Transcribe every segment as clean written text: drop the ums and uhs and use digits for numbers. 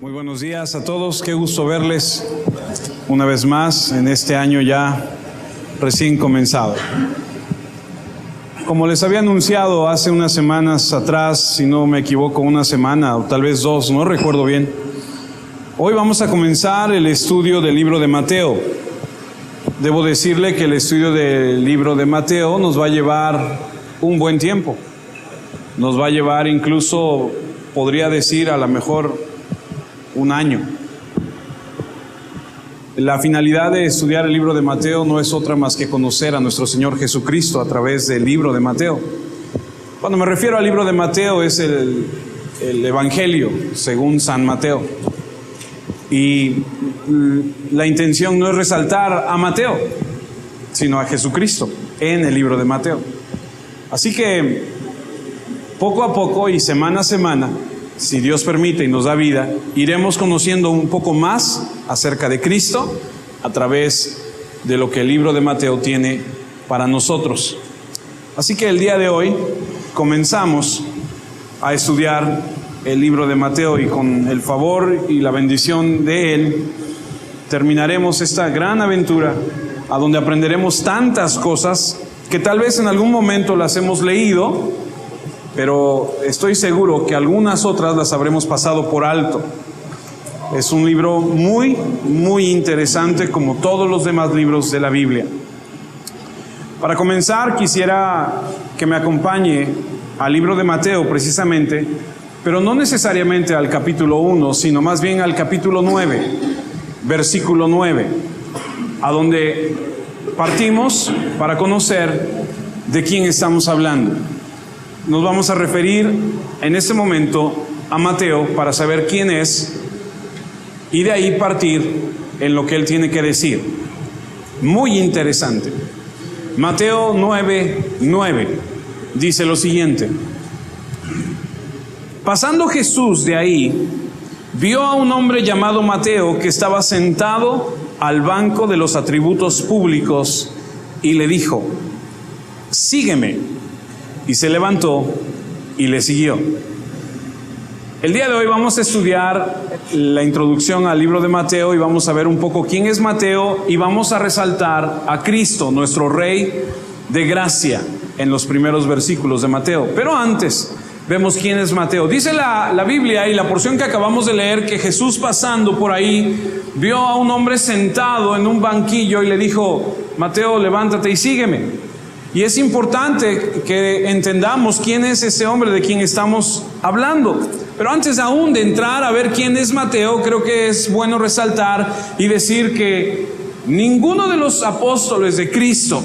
Muy buenos días a todos, qué gusto verles una vez más en este año ya recién comenzado. Como les había anunciado hace unas semanas atrás, si no me equivoco, una semana o tal vez dos, no recuerdo bien, hoy vamos a comenzar el estudio del libro de Mateo. Debo decirle que el estudio del libro de Mateo nos va a llevar un buen tiempo, nos va a llevar incluso, podría decir, a lo mejor un año. La finalidad de estudiar el libro de Mateo no es otra más que conocer a nuestro Señor Jesucristo a través del libro de Mateo. Cuando me refiero al libro de Mateo es el Evangelio según San Mateo. Y la intención no es resaltar a Mateo, sino a Jesucristo en el libro de Mateo. Así que poco a poco y semana a semana, si Dios permite y nos da vida, iremos conociendo un poco más acerca de Cristo a través de lo que el libro de Mateo tiene para nosotros. Así que el día de hoy comenzamos a estudiar el libro de Mateo y con el favor y la bendición de él terminaremos esta gran aventura a donde aprenderemos tantas cosas que tal vez en algún momento las hemos leído, pero estoy seguro que algunas otras las habremos pasado por alto. Es un libro muy, muy interesante, como todos los demás libros de la Biblia. Para comenzar, quisiera que me acompañe al libro de Mateo precisamente, pero no necesariamente al capítulo 1, sino más bien al capítulo 9, versículo 9, a donde partimos para conocer de quién estamos hablando. Nos vamos a referir en este momento a Mateo para saber quién es y de ahí partir en lo que él tiene que decir. Muy interesante. Mateo 9:9 dice lo siguiente: pasando Jesús de ahí, vio a un hombre llamado Mateo que estaba sentado al banco de los atributos públicos y le dijo: sígueme. Y se levantó y le siguió. El día de hoy vamos a estudiar la introducción al libro de Mateo y vamos a ver un poco quién es Mateo y vamos a resaltar a Cristo, nuestro Rey de gracia, en los primeros versículos de Mateo. Pero antes, vemos quién es Mateo. Dice la Biblia y la porción que acabamos de leer que Jesús, pasando por ahí, vio a un hombre sentado en un banquillo y le dijo: Mateo, levántate y sígueme. Y es importante que entendamos quién es ese hombre de quien estamos hablando. Pero antes aún de entrar a ver quién es Mateo, creo que es bueno resaltar y decir que ninguno de los apóstoles de Cristo,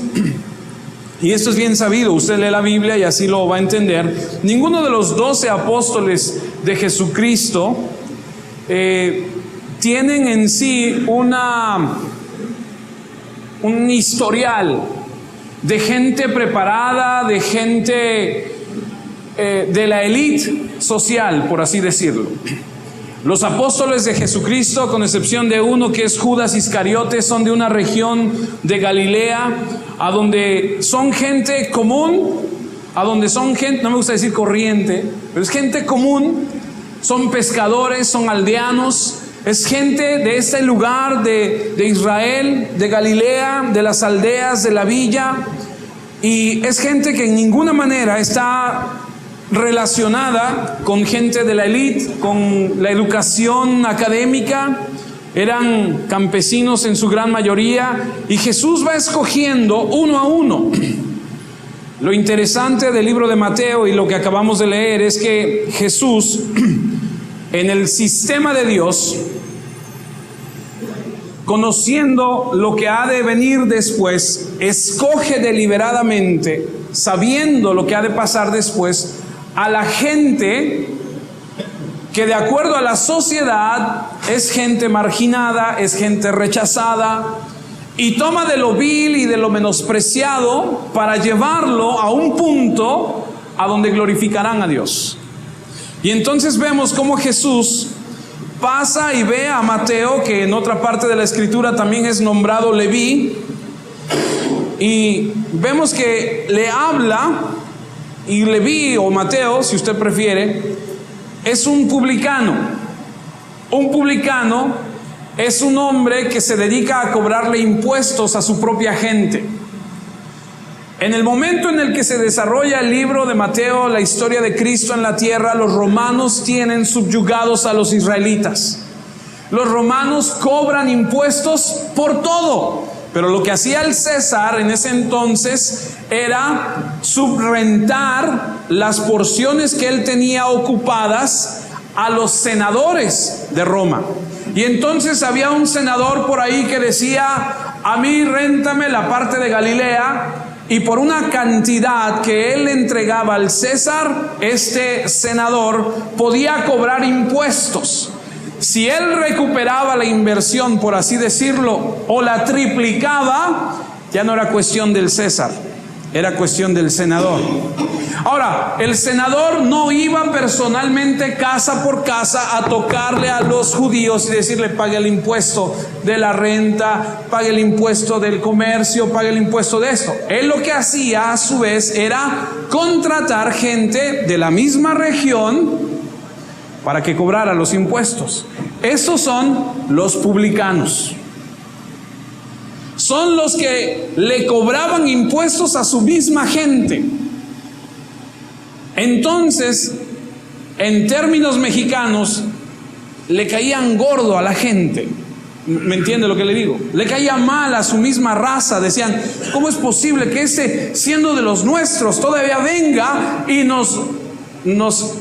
y esto es bien sabido, usted lee la Biblia y así lo va a entender, ninguno de los 12 apóstoles de Jesucristo tienen en sí un historial de gente preparada, de gente de la élite social, por así decirlo. Los apóstoles de Jesucristo, con excepción de uno que es Judas Iscariote, son de una región de Galilea, a donde son gente común, a donde son gente, no me gusta decir corriente, pero es gente común, son pescadores, son aldeanos. Es gente de este lugar de Israel, de Galilea, de las aldeas, de la villa. Y es gente que en ninguna manera está relacionada con gente de la élite, con la educación académica. Eran campesinos en su gran mayoría. Y Jesús va escogiendo uno a uno. Lo interesante del libro de Mateo y lo que acabamos de leer es que Jesús, en el sistema de Dios, conociendo lo que ha de venir después, escoge deliberadamente, sabiendo lo que ha de pasar después, a la gente que de acuerdo a la sociedad es gente marginada, es gente rechazada, y toma de lo vil y de lo menospreciado para llevarlo a un punto a donde glorificarán a Dios. Y entonces vemos cómo Jesús pasa y ve a Mateo, que en otra parte de la escritura también es nombrado Leví, y vemos que le habla, y Leví o Mateo, si usted prefiere, es un publicano. Un publicano es un hombre que se dedica a cobrarle impuestos a su propia gente. En el momento en el que se desarrolla el libro de Mateo, la historia de Cristo en la tierra, los romanos tienen subyugados a los israelitas. Los romanos cobran impuestos por todo, pero lo que hacía el César en ese entonces era subrentar las porciones que él tenía ocupadas a los senadores de Roma. Y entonces había un senador por ahí que decía: a mí réntame la parte de Galilea. Y por una cantidad que él entregaba al César, este senador podía cobrar impuestos. Si él recuperaba la inversión, por así decirlo, o la triplicaba, ya no era cuestión del César, era cuestión del senador. Ahora, el senador no iba personalmente casa por casa a tocarle a los judíos y decirle: pague el impuesto de la renta, pague el impuesto del comercio, pague el impuesto de esto. Él lo que hacía a su vez era contratar gente de la misma región para que cobrara los impuestos. Esos son los publicanos. Son los que le cobraban impuestos a su misma gente. Entonces, en términos mexicanos, le caían gordo a la gente. ¿Me entiende lo que le digo? Le caía mal a su misma raza. Decían: ¿cómo es posible que ese, siendo de los nuestros, todavía venga y nos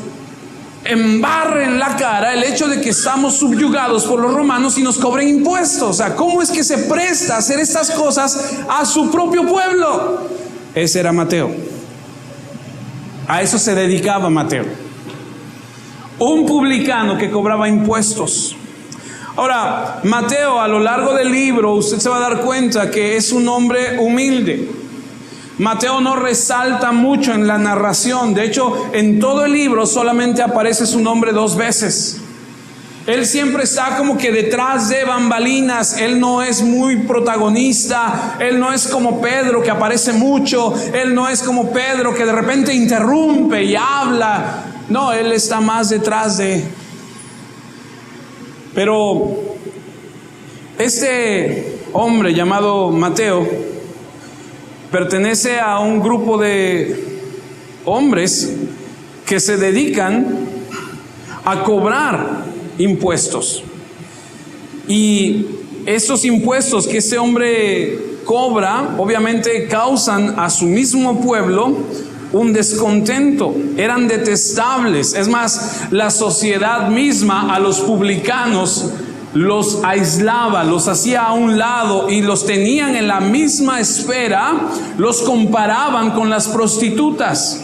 embarre en la cara el hecho de que estamos subyugados por los romanos y nos cobren impuestos? O sea, ¿cómo es que se presta a hacer estas cosas a su propio pueblo? Ese era Mateo. A eso se dedicaba Mateo. Un publicano que cobraba impuestos. Ahora, Mateo, a lo largo del libro, usted se va a dar cuenta que es un hombre humilde. Mateo no resalta mucho en la narración. De hecho, en todo el libro solamente aparece su nombre 2 veces. Él siempre está como que detrás de bambalinas. Él no es muy protagonista. Él no es como Pedro, que aparece mucho. Él no es como Pedro, que de repente interrumpe y habla. No, él está más detrás de... Pero este hombre llamado Mateo pertenece a un grupo de hombres que se dedican a cobrar impuestos. Y esos impuestos que ese hombre cobra, obviamente causan a su mismo pueblo un descontento. Eran detestables. Es más, la sociedad misma a los publicanos los aislaba, los hacía a un lado y los tenían en la misma esfera. Los comparaban con las prostitutas.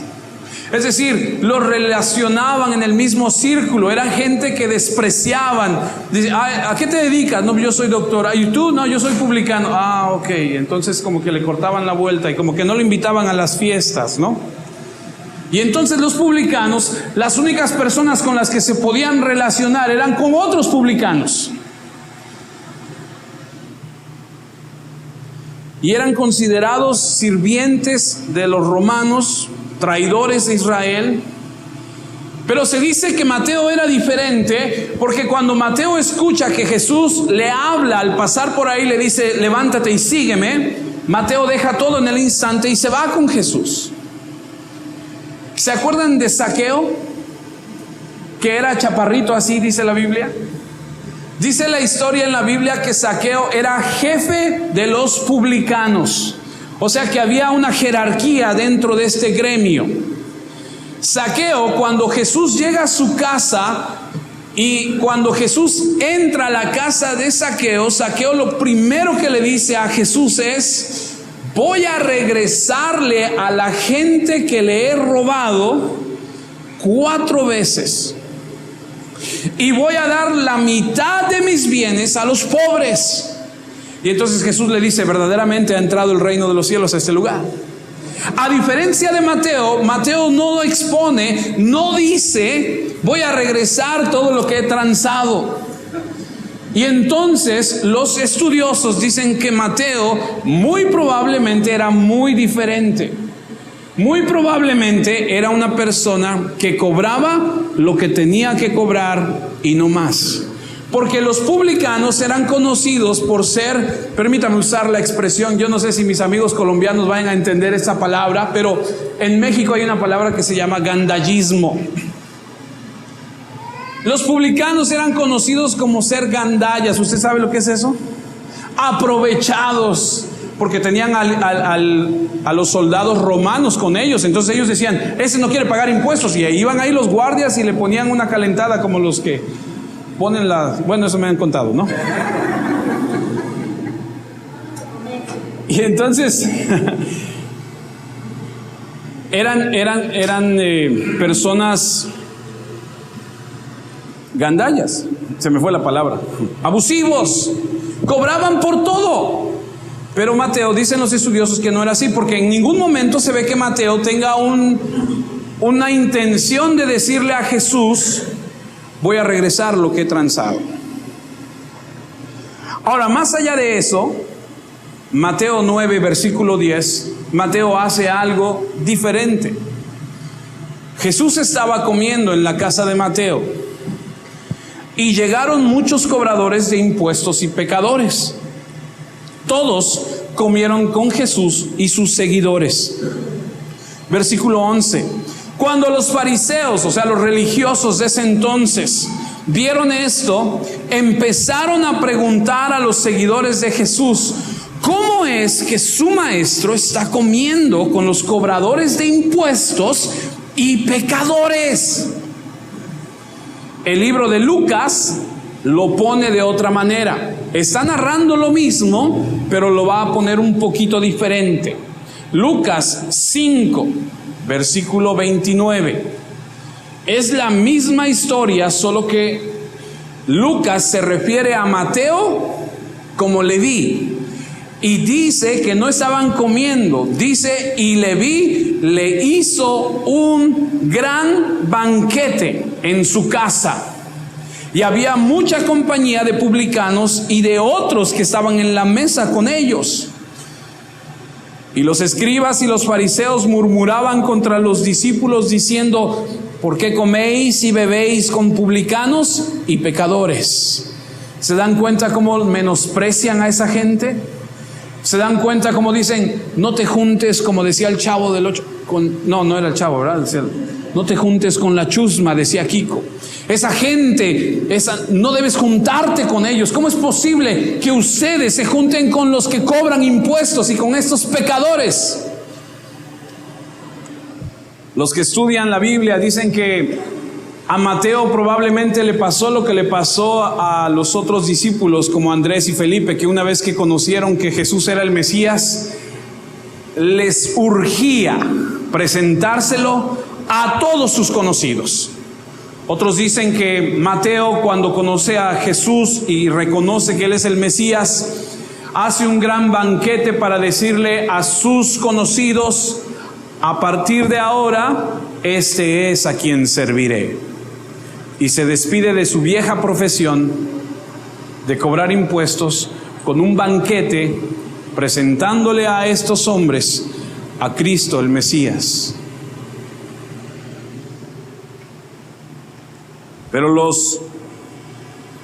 Es decir, los relacionaban en el mismo círculo. Eran gente que despreciaban. Dice: ¿a qué te dedicas? No, yo soy doctor. ¿Y tú? No, yo soy publicano. Ah, ok. Entonces como que le cortaban la vuelta y como que no lo invitaban a las fiestas, ¿no? Y entonces los publicanos, las únicas personas con las que se podían relacionar eran con otros publicanos. Y eran considerados sirvientes de los romanos, traidores de Israel. Pero se dice que Mateo era diferente, porque cuando Mateo escucha que Jesús le habla al pasar por ahí, le dice: levántate y sígueme, Mateo deja todo en el instante y se va con Jesús. ¿Se acuerdan de Zaqueo? Que era chaparrito así, dice la Biblia. Dice la historia en la Biblia que Zaqueo era jefe de los publicanos. O sea que había una jerarquía dentro de este gremio. Zaqueo, cuando Jesús llega a su casa y cuando Jesús entra a la casa de Zaqueo, Zaqueo lo primero que le dice a Jesús es: voy a regresarle a la gente que le he robado 4 veces. Y voy a dar la mitad de mis bienes a los pobres. Y entonces Jesús le dice: verdaderamente ha entrado el reino de los cielos a este lugar. A diferencia de Mateo, Mateo no expone, no dice: voy a regresar todo lo que he transado. Y entonces los estudiosos dicen que Mateo muy probablemente era muy diferente. Muy probablemente era una persona que cobraba lo que tenía que cobrar y no más. Porque los publicanos eran conocidos por ser, permítame usar la expresión, yo no sé si mis amigos colombianos vayan a entender esta palabra, pero en México hay una palabra que se llama gandallismo. Los publicanos eran conocidos como ser gandallas. ¿Usted sabe lo que es eso? Aprovechados, porque tenían a los soldados romanos con ellos. Entonces ellos decían, ese no quiere pagar impuestos, y ahí iban ahí los guardias y le ponían una calentada como los que ponen bueno, eso me han contado, ¿no? Y entonces eran personas gandallas, se me fue la palabra, abusivos, cobraban por todo. Pero Mateo, dicen los estudiosos que no era así, porque en ningún momento se ve que Mateo tenga una intención de decirle a Jesús, voy a regresar lo que he transado. Ahora, más allá de eso, Mateo 9, versículo 10, Mateo hace algo diferente. Jesús estaba comiendo en la casa de Mateo, y llegaron muchos cobradores de impuestos y pecadores. Todos comieron con Jesús y sus seguidores. Versículo 11. Cuando los fariseos, o sea, los religiosos de ese entonces, vieron esto, empezaron a preguntar a los seguidores de Jesús, ¿cómo es que su maestro está comiendo con los cobradores de impuestos y pecadores? El libro de Lucas lo pone de otra manera. Está narrando lo mismo, pero lo va a poner un poquito diferente. Lucas 5, versículo 29. Es la misma historia, solo que Lucas se refiere a Mateo como Leví. Y dice que no estaban comiendo. Dice, y Leví le hizo un gran banquete en su casa. Y había mucha compañía de publicanos y de otros que estaban en la mesa con ellos. Y los escribas y los fariseos murmuraban contra los discípulos diciendo, ¿por qué coméis y bebéis con publicanos y pecadores? ¿Se dan cuenta cómo menosprecian a esa gente? ¿Se dan cuenta cómo dicen, no te juntes, como decía el Chavo del 8, no era el Chavo, ¿verdad? Decía, no te juntes con la chusma, decía Kiko. Esa gente, no debes juntarte con ellos. ¿Cómo es posible que ustedes se junten con los que cobran impuestos y con estos pecadores? Los que estudian la Biblia dicen que a Mateo probablemente le pasó lo que le pasó a los otros discípulos como Andrés y Felipe, que una vez que conocieron que Jesús era el Mesías, les urgía presentárselo a todos sus conocidos. Otros dicen que Mateo, cuando conoce a Jesús y reconoce que Él es el Mesías, hace un gran banquete para decirle a sus conocidos, a partir de ahora, este es a quien serviré. Y se despide de su vieja profesión de cobrar impuestos con un banquete, presentándole a estos hombres a Cristo el Mesías. Pero los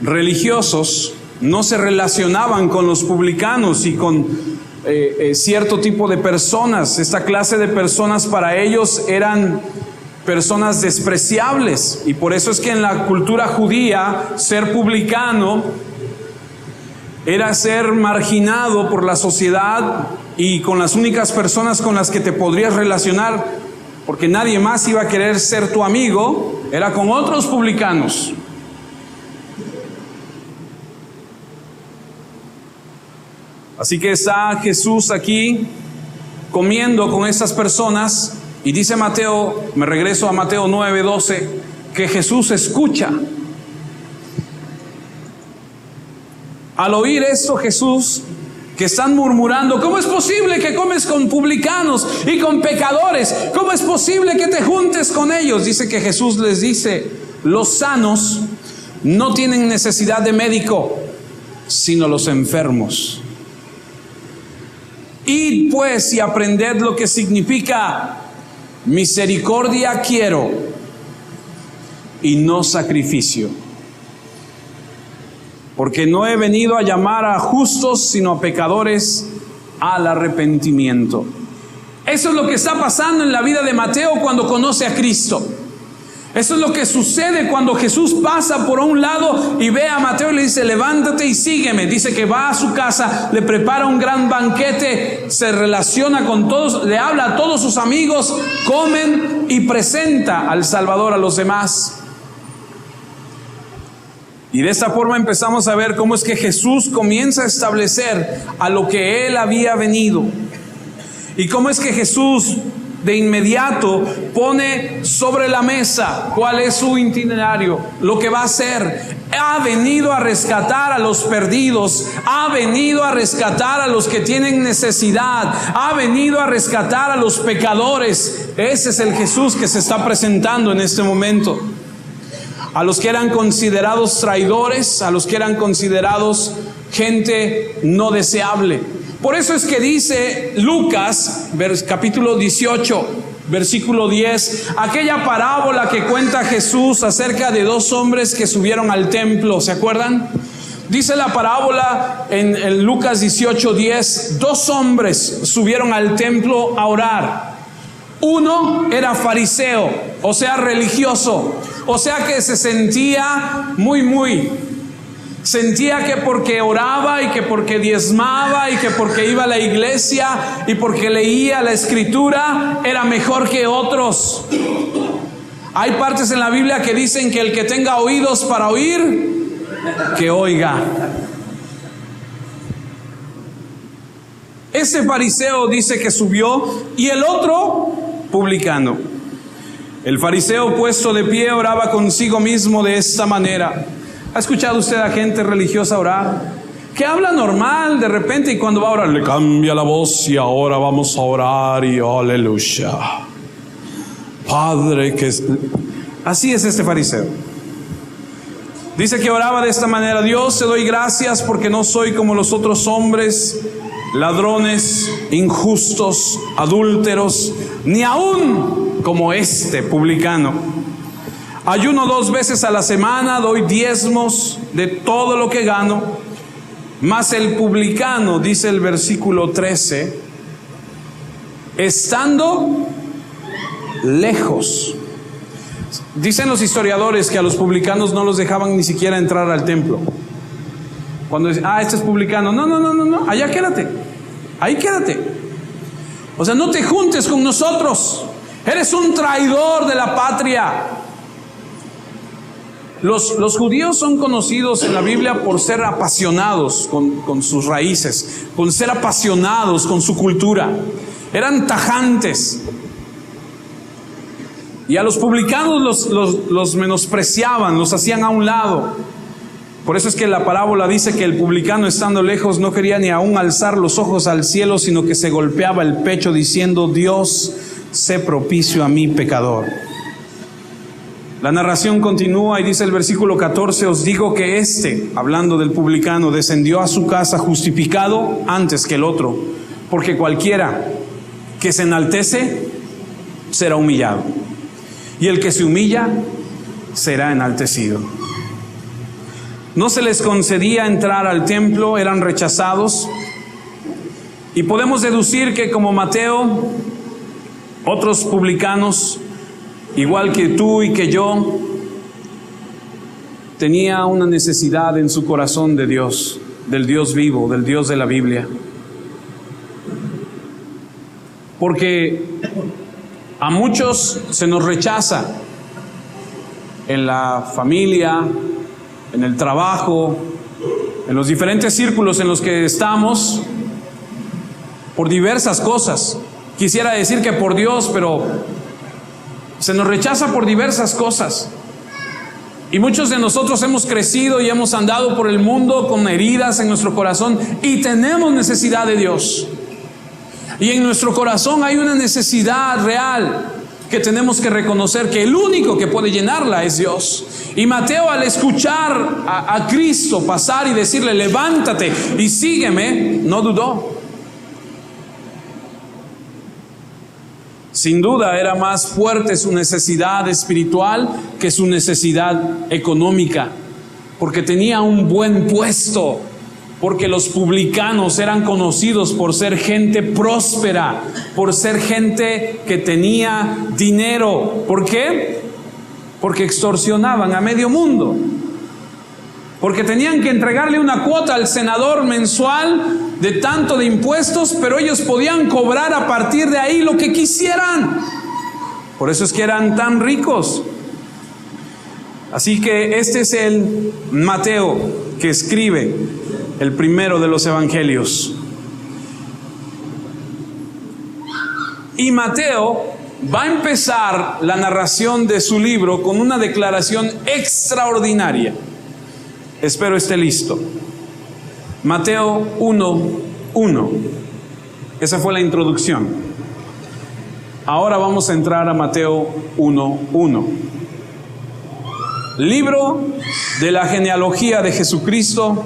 religiosos no se relacionaban con los publicanos y con cierto tipo de personas. Esta clase de personas para ellos eran personas despreciables, y por eso es que en la cultura judía ser publicano era ser marginado por la sociedad y con las únicas personas con las que te podrías relacionar, porque nadie más iba a querer ser tu amigo, era con otros publicanos. Así que está Jesús aquí comiendo con estas personas. Y dice Mateo, me regreso a Mateo 9:12, que Jesús escucha. Al oír esto, Jesús, que están murmurando, ¿cómo es posible que comes con publicanos y con pecadores? ¿Cómo es posible que te juntes con ellos? Dice que Jesús les dice, los sanos no tienen necesidad de médico, sino los enfermos. Id pues y aprended lo que significa misericordia quiero y no sacrificio. porque no he venido a llamar a justos, sino a pecadores al arrepentimiento. Eso es lo que está pasando en la vida de Mateo cuando conoce a Cristo. Eso es lo que sucede cuando Jesús pasa por un lado y ve a Mateo y le dice: levántate y sígueme. Dice que va a su casa, le prepara un gran banquete, se relaciona con todos, le habla a todos sus amigos, comen y presenta al Salvador a los demás. Y de esta forma empezamos a ver cómo es que Jesús comienza a establecer a lo que Él había venido. Y cómo es que Jesús de inmediato pone sobre la mesa cuál es su itinerario, lo que va a hacer. Ha venido a rescatar a los perdidos, ha venido a rescatar a los que tienen necesidad, ha venido a rescatar a los pecadores. Ese es el Jesús que se está presentando en este momento. A los que eran considerados traidores, a los que eran considerados gente no deseable. Por eso es que dice Lucas, capítulo 18, versículo 10, aquella parábola que cuenta Jesús acerca de dos hombres que subieron al templo, ¿se acuerdan? Dice la parábola en Lucas 18, 10, dos hombres subieron al templo a orar. Uno era fariseo, o sea, religioso, o sea que se sentía sentía que porque oraba y que porque diezmaba y que porque iba a la iglesia y porque leía la escritura era mejor que otros. Hay partes en la Biblia que dicen que el que tenga oídos para oír, que oiga. Ese fariseo dice que subió, y el otro publicano. El fariseo, puesto de pie, oraba consigo mismo de esta manera. ¿Ha escuchado usted a gente religiosa orar? Que habla normal de repente y cuando va a orar le cambia la voz y ahora vamos a orar y aleluya. Padre que... Así es este fariseo. Dice que oraba de esta manera: Dios, te doy gracias porque no soy como los otros hombres, ladrones, injustos, adúlteros, ni aún como este publicano. Ayuno 2 veces a la semana, doy diezmos de todo lo que gano. Mas el publicano, dice el versículo 13, estando lejos. Dicen los historiadores que a los publicanos no los dejaban ni siquiera entrar al templo. Cuando dicen: este es publicano, no, allá quédate, ahí quédate. O sea, no te juntes con nosotros, eres un traidor de la patria. Los judíos son conocidos en la Biblia por ser apasionados con sus raíces, por ser apasionados con su cultura. Eran tajantes. Y a los publicanos los menospreciaban, los hacían a un lado. Por eso es que la parábola dice que el publicano, estando lejos, no quería ni aún alzar los ojos al cielo, sino que se golpeaba el pecho diciendo: Dios, sé propicio a mí, pecador. La narración continúa y dice el versículo 14: os digo que hablando del publicano, descendió a su casa justificado antes que el otro, porque cualquiera que se enaltece será humillado, y el que se humilla será enaltecido. No se les concedía entrar al templo, eran rechazados, y podemos deducir que como Mateo, otros publicanos, igual que tú y que yo, tenía una necesidad en su corazón de Dios, del Dios vivo, del Dios de la Biblia. Porque a muchos se nos rechaza en la familia, en el trabajo, en los diferentes círculos en los que estamos, por diversas cosas. Quisiera decir que por Dios, pero se nos rechaza por diversas cosas. Y muchos de nosotros hemos crecido y hemos andado por el mundo con heridas en nuestro corazón y tenemos necesidad de Dios. Y en nuestro corazón hay una necesidad real que tenemos que reconocer que el único que puede llenarla es Dios. Y Mateo, al escuchar a Cristo pasar y decirle: levántate y sígueme, no dudó. Sin duda era más fuerte su necesidad espiritual que su necesidad económica. porque tenía un buen puesto, porque los publicanos eran conocidos por ser gente próspera, por ser gente que tenía dinero. ¿Por qué? Porque extorsionaban a medio mundo, porque tenían que entregarle una cuota al senador mensual de tanto de impuestos, pero ellos podían cobrar a partir de ahí lo que quisieran. Por eso es que eran tan ricos. Así que este es el Mateo que escribe el primero de los evangelios. Y Mateo va a empezar la narración de su libro con una declaración extraordinaria. Espero esté listo. Mateo 1:1. Esa fue la introducción. Ahora vamos a entrar a Mateo 1:1. Libro de la genealogía de Jesucristo,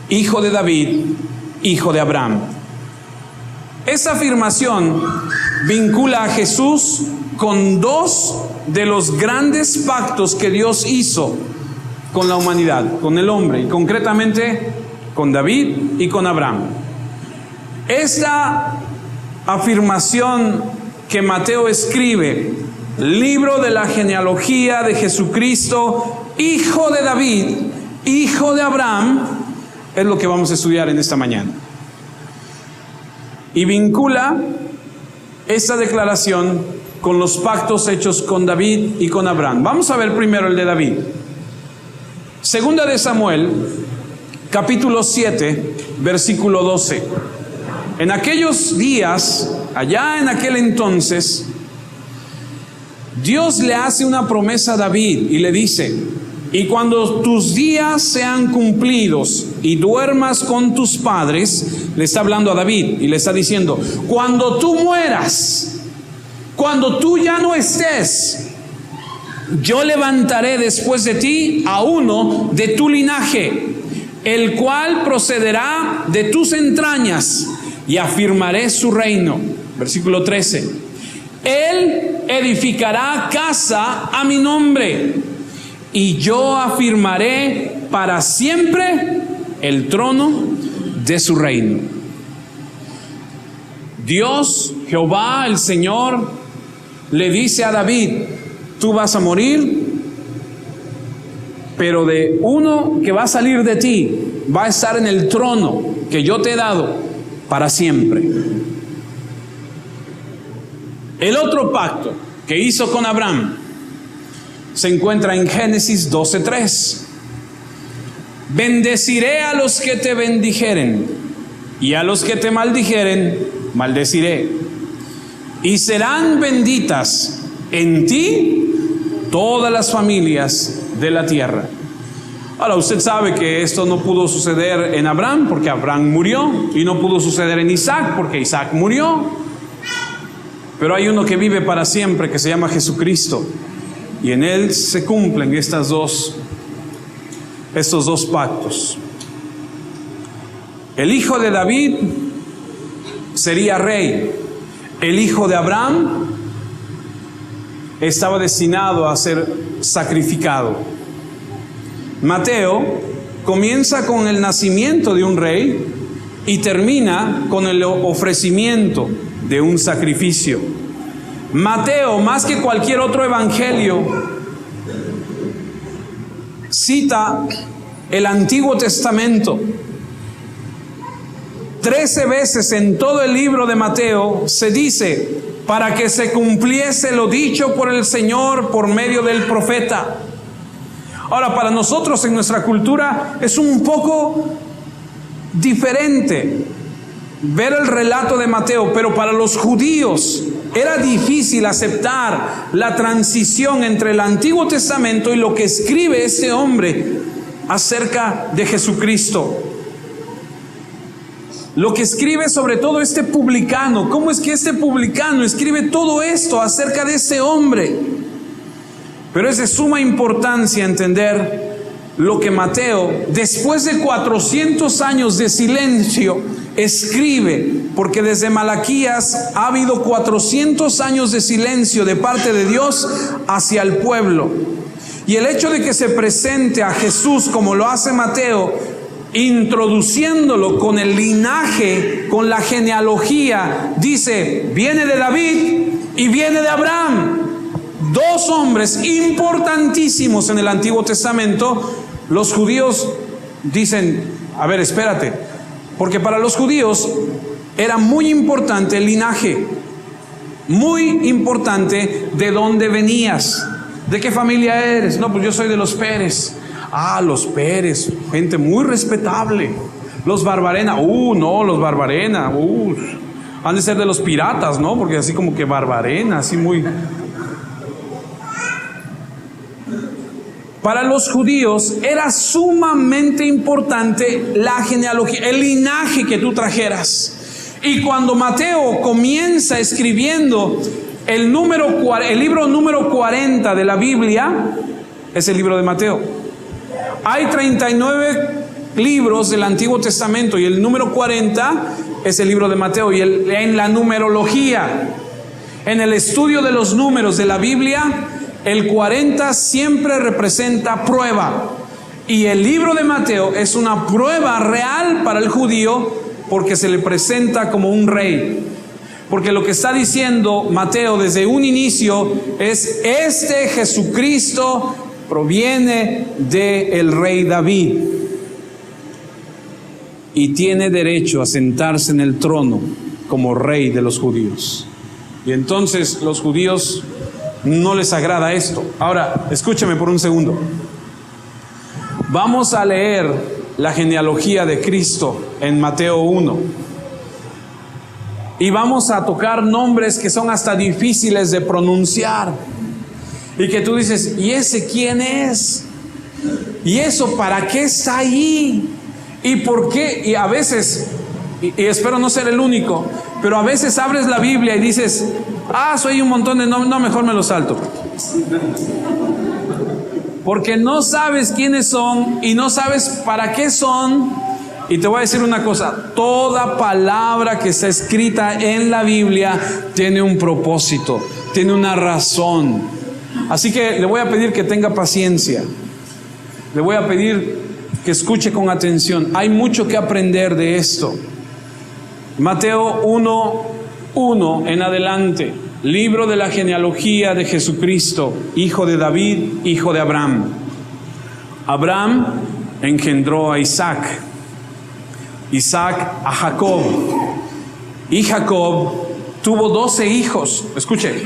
hijo de David, hijo de Abraham. Esta afirmación vincula a Jesús con dos de los grandes pactos que Dios hizo con la humanidad, con el hombre, y concretamente con David y con Abraham. Esta afirmación que Mateo escribe, libro de la genealogía de Jesucristo, hijo de David, hijo de Abraham, es lo que vamos a estudiar en esta mañana. Y vincula esta declaración con los pactos hechos con David y con Abraham. Vamos a ver primero el de David. Segunda de Samuel, capítulo 7, versículo 12. En aquellos días, allá en aquel entonces, Dios le hace una promesa a David y le dice: y cuando tus días sean cumplidos y duermas con tus padres, le está hablando a David y le está diciendo: cuando tú mueras, cuando tú ya no estés, yo levantaré después de ti a uno de tu linaje, el cual procederá de tus entrañas, y afirmaré su reino. Versículo 13. Él edificará casa a mi nombre, y yo afirmaré para siempre el trono de su reino. Dios, Jehová, el Señor, le dice a David: tú vas a morir, pero de uno que va a salir de ti va a estar en el trono que yo te he dado para siempre. El otro pacto que hizo con Abraham se encuentra en Génesis 12:3. Bendeciré a los que te bendijeren, y a los que te maldijeren, maldeciré. Y serán benditas en ti todas las familias de la tierra. Ahora, usted sabe que esto no pudo suceder en Abraham porque Abraham murió, y no pudo suceder en Isaac porque Isaac murió. Pero hay uno que vive para siempre, que se llama Jesucristo, y en él se cumplen estos dos pactos. El hijo de David sería rey. El hijo de Abraham estaba destinado a ser sacrificado. Mateo comienza con el nacimiento de un rey y termina con el ofrecimiento de un sacrificio. Mateo, más que cualquier otro evangelio, cita el Antiguo Testamento. 13 veces en todo el libro de Mateo se dice: para que se cumpliese lo dicho por el Señor por medio del profeta. Ahora, para nosotros en nuestra cultura es un poco diferente ver el relato de Mateo, pero para los judíos era difícil aceptar la transición entre el Antiguo Testamento y lo que escribe este hombre acerca de Jesucristo. Lo que escribe sobre todo este publicano. ¿Cómo es que este publicano escribe todo esto acerca de ese hombre? Pero es de suma importancia entender lo que Mateo, después de 400 años de silencio, escribe, porque desde Malaquías ha habido 400 años de silencio de parte de Dios hacia el pueblo. Y el hecho de que se presente a Jesús como lo hace Mateo, introduciéndolo con el linaje, con la genealogía, dice, viene de David y viene de Abraham. Dos hombres importantísimos en el Antiguo Testamento. Los judíos dicen, a ver, espérate, porque para los judíos era muy importante el linaje, muy importante de dónde venías, de qué familia eres. No, pues yo soy de los Pérez. Ah, los Pérez, gente muy respetable. Los Barbarena, no, los Barbarena, han de ser de los piratas, ¿no? Porque así como que Barbarena, así muy... Para los judíos era sumamente importante la genealogía, el linaje que tú trajeras. Y cuando Mateo comienza escribiendo el libro número 40 de la Biblia, es el libro de Mateo. Hay 39 libros del Antiguo Testamento y el número 40 es el libro de Mateo. Y en la numerología, en el estudio de los números de la Biblia, el 40 siempre representa prueba. Y el libro de Mateo es una prueba real para el judío porque se le presenta como un rey. Porque lo que está diciendo Mateo desde un inicio es: este Jesucristo proviene del rey David y tiene derecho a sentarse en el trono como rey de los judíos. Y entonces los judíos no les agrada esto. Ahora, escúchame por un segundo. Vamos a leer la genealogía de Cristo en Mateo 1. Y vamos a tocar nombres que son hasta difíciles de pronunciar. Y que tú dices, ¿y ese quién es? ¿Y eso para qué está ahí? ¿Y por qué? Y a veces, y espero no ser el único, pero a veces abres la Biblia y dices, soy un montón de nombres, no, mejor me los salto. Porque no sabes quiénes son y no sabes para qué son. Y te voy a decir una cosa, toda palabra que está escrita en la Biblia tiene un propósito, tiene una razón. Así que le voy a pedir que tenga paciencia. Le voy a pedir que escuche con atención. Hay mucho que aprender de esto. Mateo 1:1 en adelante. Libro de la genealogía de Jesucristo, hijo de David, hijo de Abraham. Abraham engendró a Isaac, Isaac a Jacob, y Jacob tuvo 12 hijos. Escuche,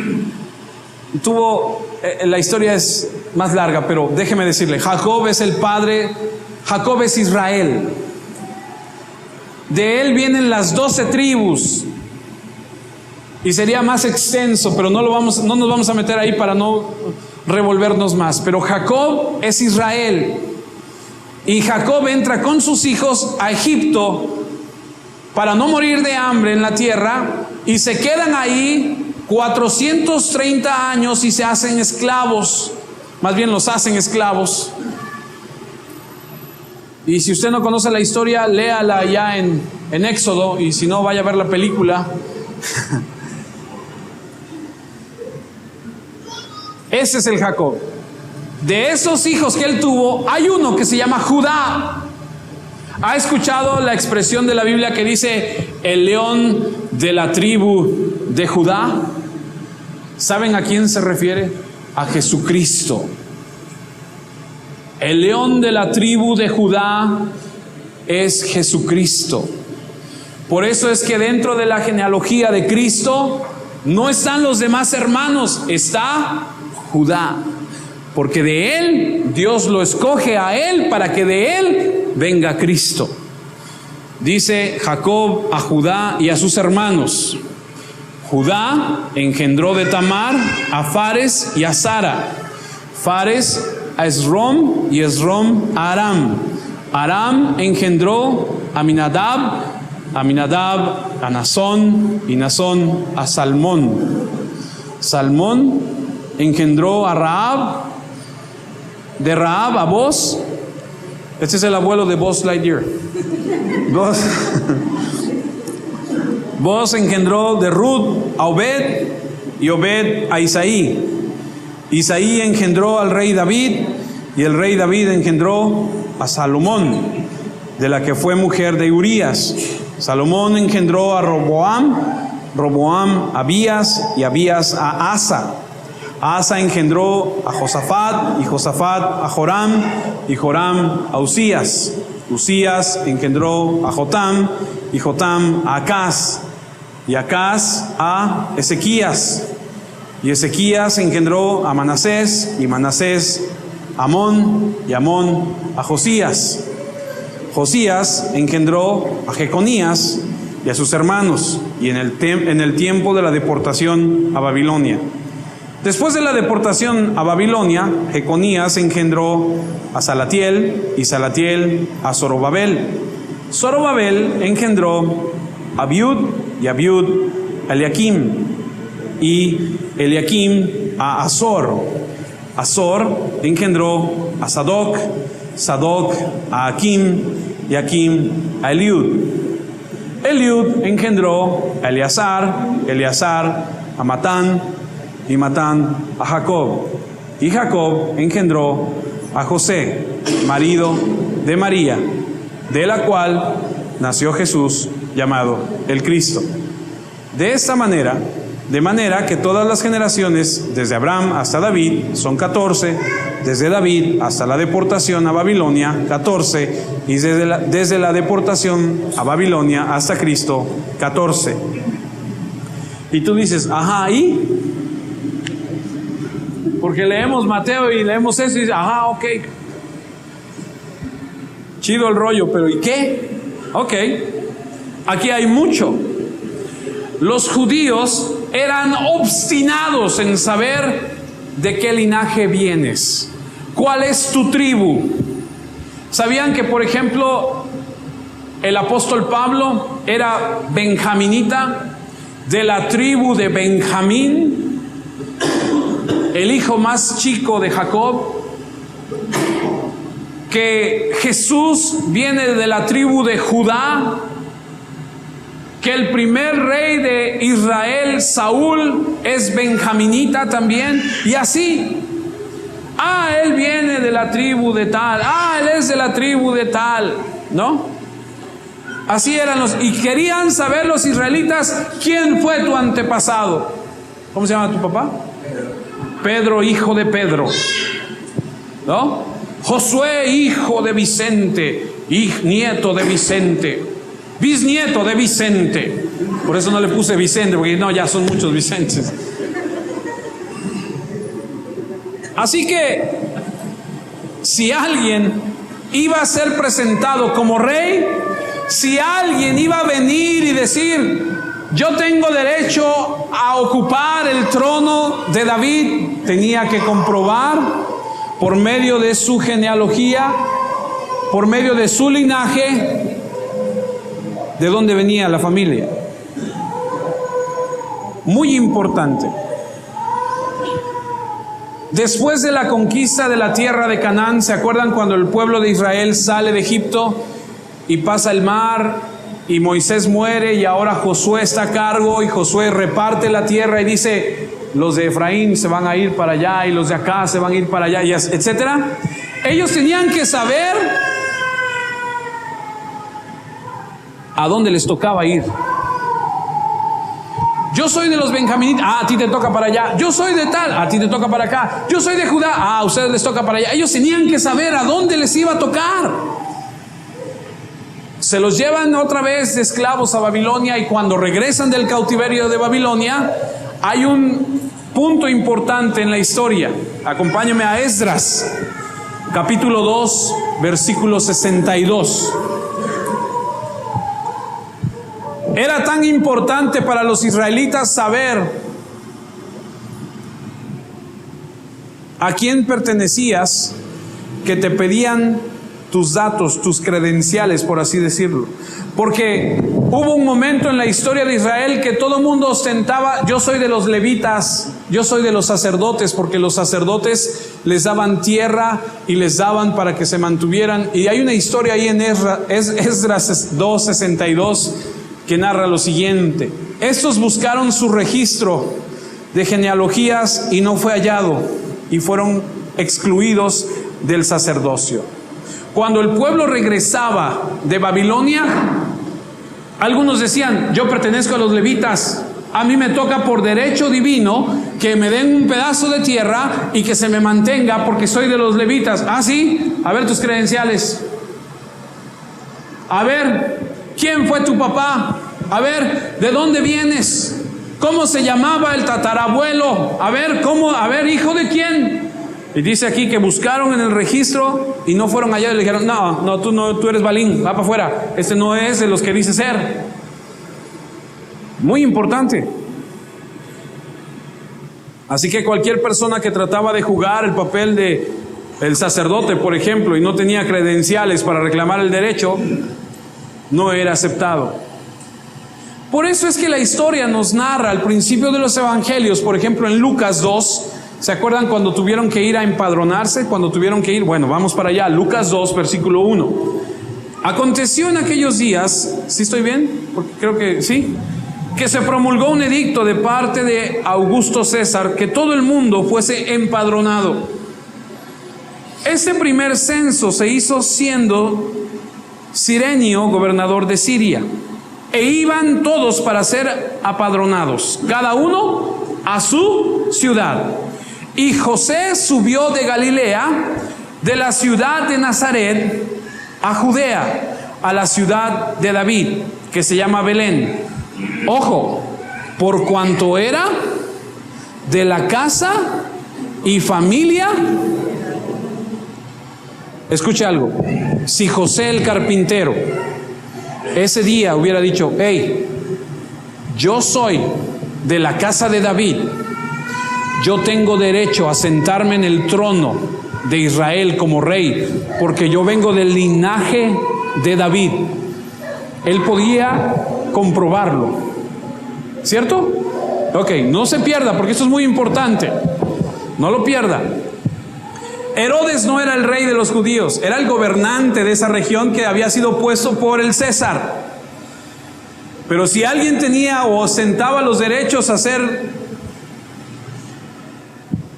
la historia es más larga, pero déjeme decirle, Jacob es el padre, Jacob es Israel. De él vienen las 12 tribus. Y sería más extenso, pero no nos vamos a meter ahí para no revolvernos más. Pero Jacob es Israel. Y Jacob entra con sus hijos a Egipto para no morir de hambre en la tierra. Y se quedan ahí 430 años y se hacen esclavos. Más bien los hacen esclavos. Y si usted no conoce la historia, léala ya en Éxodo. Y si no, vaya a ver la película. Ese es el Jacob. De esos hijos que él tuvo, hay uno que se llama Judá. ¿Ha escuchado la expresión de la Biblia que dice el león de la tribu de Judá? ¿Saben a quién se refiere? A Jesucristo. El león de la tribu de Judá es Jesucristo. Por eso es que dentro de la genealogía de Cristo no están los demás hermanos, está Judá, porque de él Dios lo escoge a él para que de él venga Cristo. Dice Jacob a Judá y a sus hermanos. Judá engendró de Tamar a Fares y a Zara. Fares a Esrom y Esrom a Aram. Aram engendró a Aminadab, Aminadab a Nazón y Nazón a Salmón. Salmón engendró a Rahab, de Rahab a Boz. Este es el abuelo de Buzz Lightyear. Boz engendró de Ruth a Obed y Obed a Isaí. Isaí engendró al rey David, y el rey David engendró a Salomón, de la que fue mujer de Urías. Salomón engendró a Roboam, Roboam a Abías, y Abías a Asa. Asa engendró a Josafat, y Josafat a Joram, y Joram a Usías. Usías engendró a Jotam, y Jotam a Acaz, y Acaz a Ezequías. Y Ezequías engendró a Manasés, y Manasés a Amón, y Amón a Josías. Josías engendró a Jeconías y a sus hermanos, y en el tiempo de la deportación a Babilonia. Después de la deportación a Babilonia, Jeconías engendró a Salatiel, y Salatiel a Zorobabel. Zorobabel engendró a Abiud, y Abiud a Eliakim, y Eliakim a Azor. Azor engendró a Sadoc, Sadoc a Akim, y Akim a Eliud. Eliud engendró a Eleazar, Eleazar a Matán, y Matán a Jacob. Y Jacob engendró a José, marido de María, de la cual nació Jesús, llamado el Cristo. De esta manera, de manera que todas las generaciones, desde Abraham hasta David, son 14, desde David hasta la deportación a Babilonia, 14, y desde la deportación a Babilonia hasta Cristo, 14. Y tú dices, ajá, ¿y? Porque leemos Mateo y leemos eso y dices, ajá, ok. Chido el rollo, pero ¿y qué? Ok, aquí hay mucho. Los judíos eran obstinados en saber de qué linaje vienes. ¿Cuál es tu tribu? ¿Sabían que, por ejemplo, el apóstol Pablo era benjaminita, de la tribu de Benjamín, el hijo más chico de Jacob? Que Jesús viene de la tribu de Judá, que el primer rey de Israel, Saúl, es benjaminita también, y así. Él viene de la tribu de tal, él es de la tribu de tal, ¿no? Así eran y querían saber los israelitas, ¿quién fue tu antepasado? ¿Cómo se llama tu papá? Pedro, hijo de Pedro, ¿no? Josué, hijo de Vicente, nieto de Vicente, bisnieto de Vicente. Por eso no le puse Vicente, porque no, ya son muchos Vicentes. Así que, si alguien iba a ser presentado como rey, si alguien iba a venir y decir, yo tengo derecho a ocupar el trono de David, tenía que comprobar por medio de su genealogía, por medio de su linaje, de dónde venía la familia. Muy importante. Después de la conquista de la tierra de Canaán, ¿se acuerdan cuando el pueblo de Israel sale de Egipto y pasa el mar y Moisés muere y ahora Josué está a cargo y Josué reparte la tierra y dice, los de Efraín se van a ir para allá y los de acá se van a ir para allá, y etcétera? Ellos tenían que saber a dónde les tocaba ir. Yo soy de los benjaminitas, a ti te toca para allá. Yo soy de tal, a ti te toca para acá. Yo soy de Judá, a ustedes les toca para allá. Ellos tenían que saber a dónde les iba a tocar. Se los llevan otra vez de esclavos a Babilonia, y cuando regresan del cautiverio de Babilonia, hay un punto importante en la historia. Acompáñame a Esdras, capítulo 2, versículo 62. Era tan importante para los israelitas saber a quién pertenecías, que te pedían tus datos, tus credenciales, por así decirlo. Porque hubo un momento en la historia de Israel que todo el mundo ostentaba, yo soy de los levitas, yo soy de los sacerdotes, porque los sacerdotes les daban tierra y les daban para que se mantuvieran. Y hay una historia ahí en Esdras 2:62 que narra lo siguiente: estos buscaron su registro de genealogías y no fue hallado, y fueron excluidos del sacerdocio. Cuando el pueblo regresaba de Babilonia, algunos decían: yo pertenezco a los levitas, a mí me toca por derecho divino que me den un pedazo de tierra y que se me mantenga porque soy de los levitas. Ah, sí, a ver tus credenciales. A ver, ¿quién fue tu papá? A ver, ¿de dónde vienes? ¿Cómo se llamaba el tatarabuelo? A ver, ¿cómo? A ver, ¿hijo de quién? Y dice aquí que buscaron en el registro y no fueron allá y le dijeron: no, tú eres balín, va para afuera. Este no es de los que dice ser. Muy importante. Así que cualquier persona que trataba de jugar el papel de el sacerdote, por ejemplo, y no tenía credenciales para reclamar el derecho, no era aceptado. Por eso es que la historia nos narra al principio de los evangelios, por ejemplo en Lucas 2, ¿se acuerdan cuando tuvieron que ir a empadronarse? Cuando tuvieron que ir, bueno, vamos para allá, Lucas 2, versículo 1. Aconteció en aquellos días, ¿sí estoy bien? Porque creo que sí, que se promulgó un edicto de parte de Augusto César que todo el mundo fuese empadronado. Este primer censo se hizo siendo Cirenio gobernador de Siria, e iban todos para ser apadronados, cada uno a su ciudad. Y José subió de Galilea, de la ciudad de Nazaret, a Judea, a la ciudad de David, que se llama Belén. Ojo, por cuanto era de la casa y familia. Escuche algo. Si José el carpintero ese día hubiera dicho: hey, yo soy de la casa de David, yo tengo derecho a sentarme en el trono de Israel como rey, porque yo vengo del linaje de David, él podía comprobarlo, ¿cierto? Ok, no se pierda, porque esto es muy importante, no lo pierda. Herodes no era el rey de los judíos, era el gobernante de esa región que había sido puesto por el César. Pero si alguien tenía o ostentaba los derechos a ser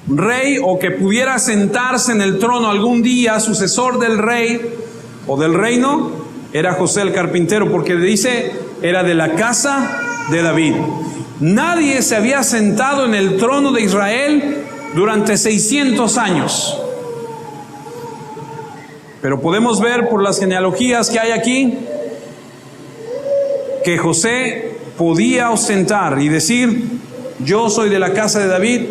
rey, o que pudiera sentarse en el trono algún día, sucesor del rey o del reino, era José el carpintero, porque dice, era de la casa de David. Nadie se había sentado en el trono de Israel durante 600 años. Pero podemos ver por las genealogías que hay aquí que José podía ostentar y decir: yo soy de la casa de David,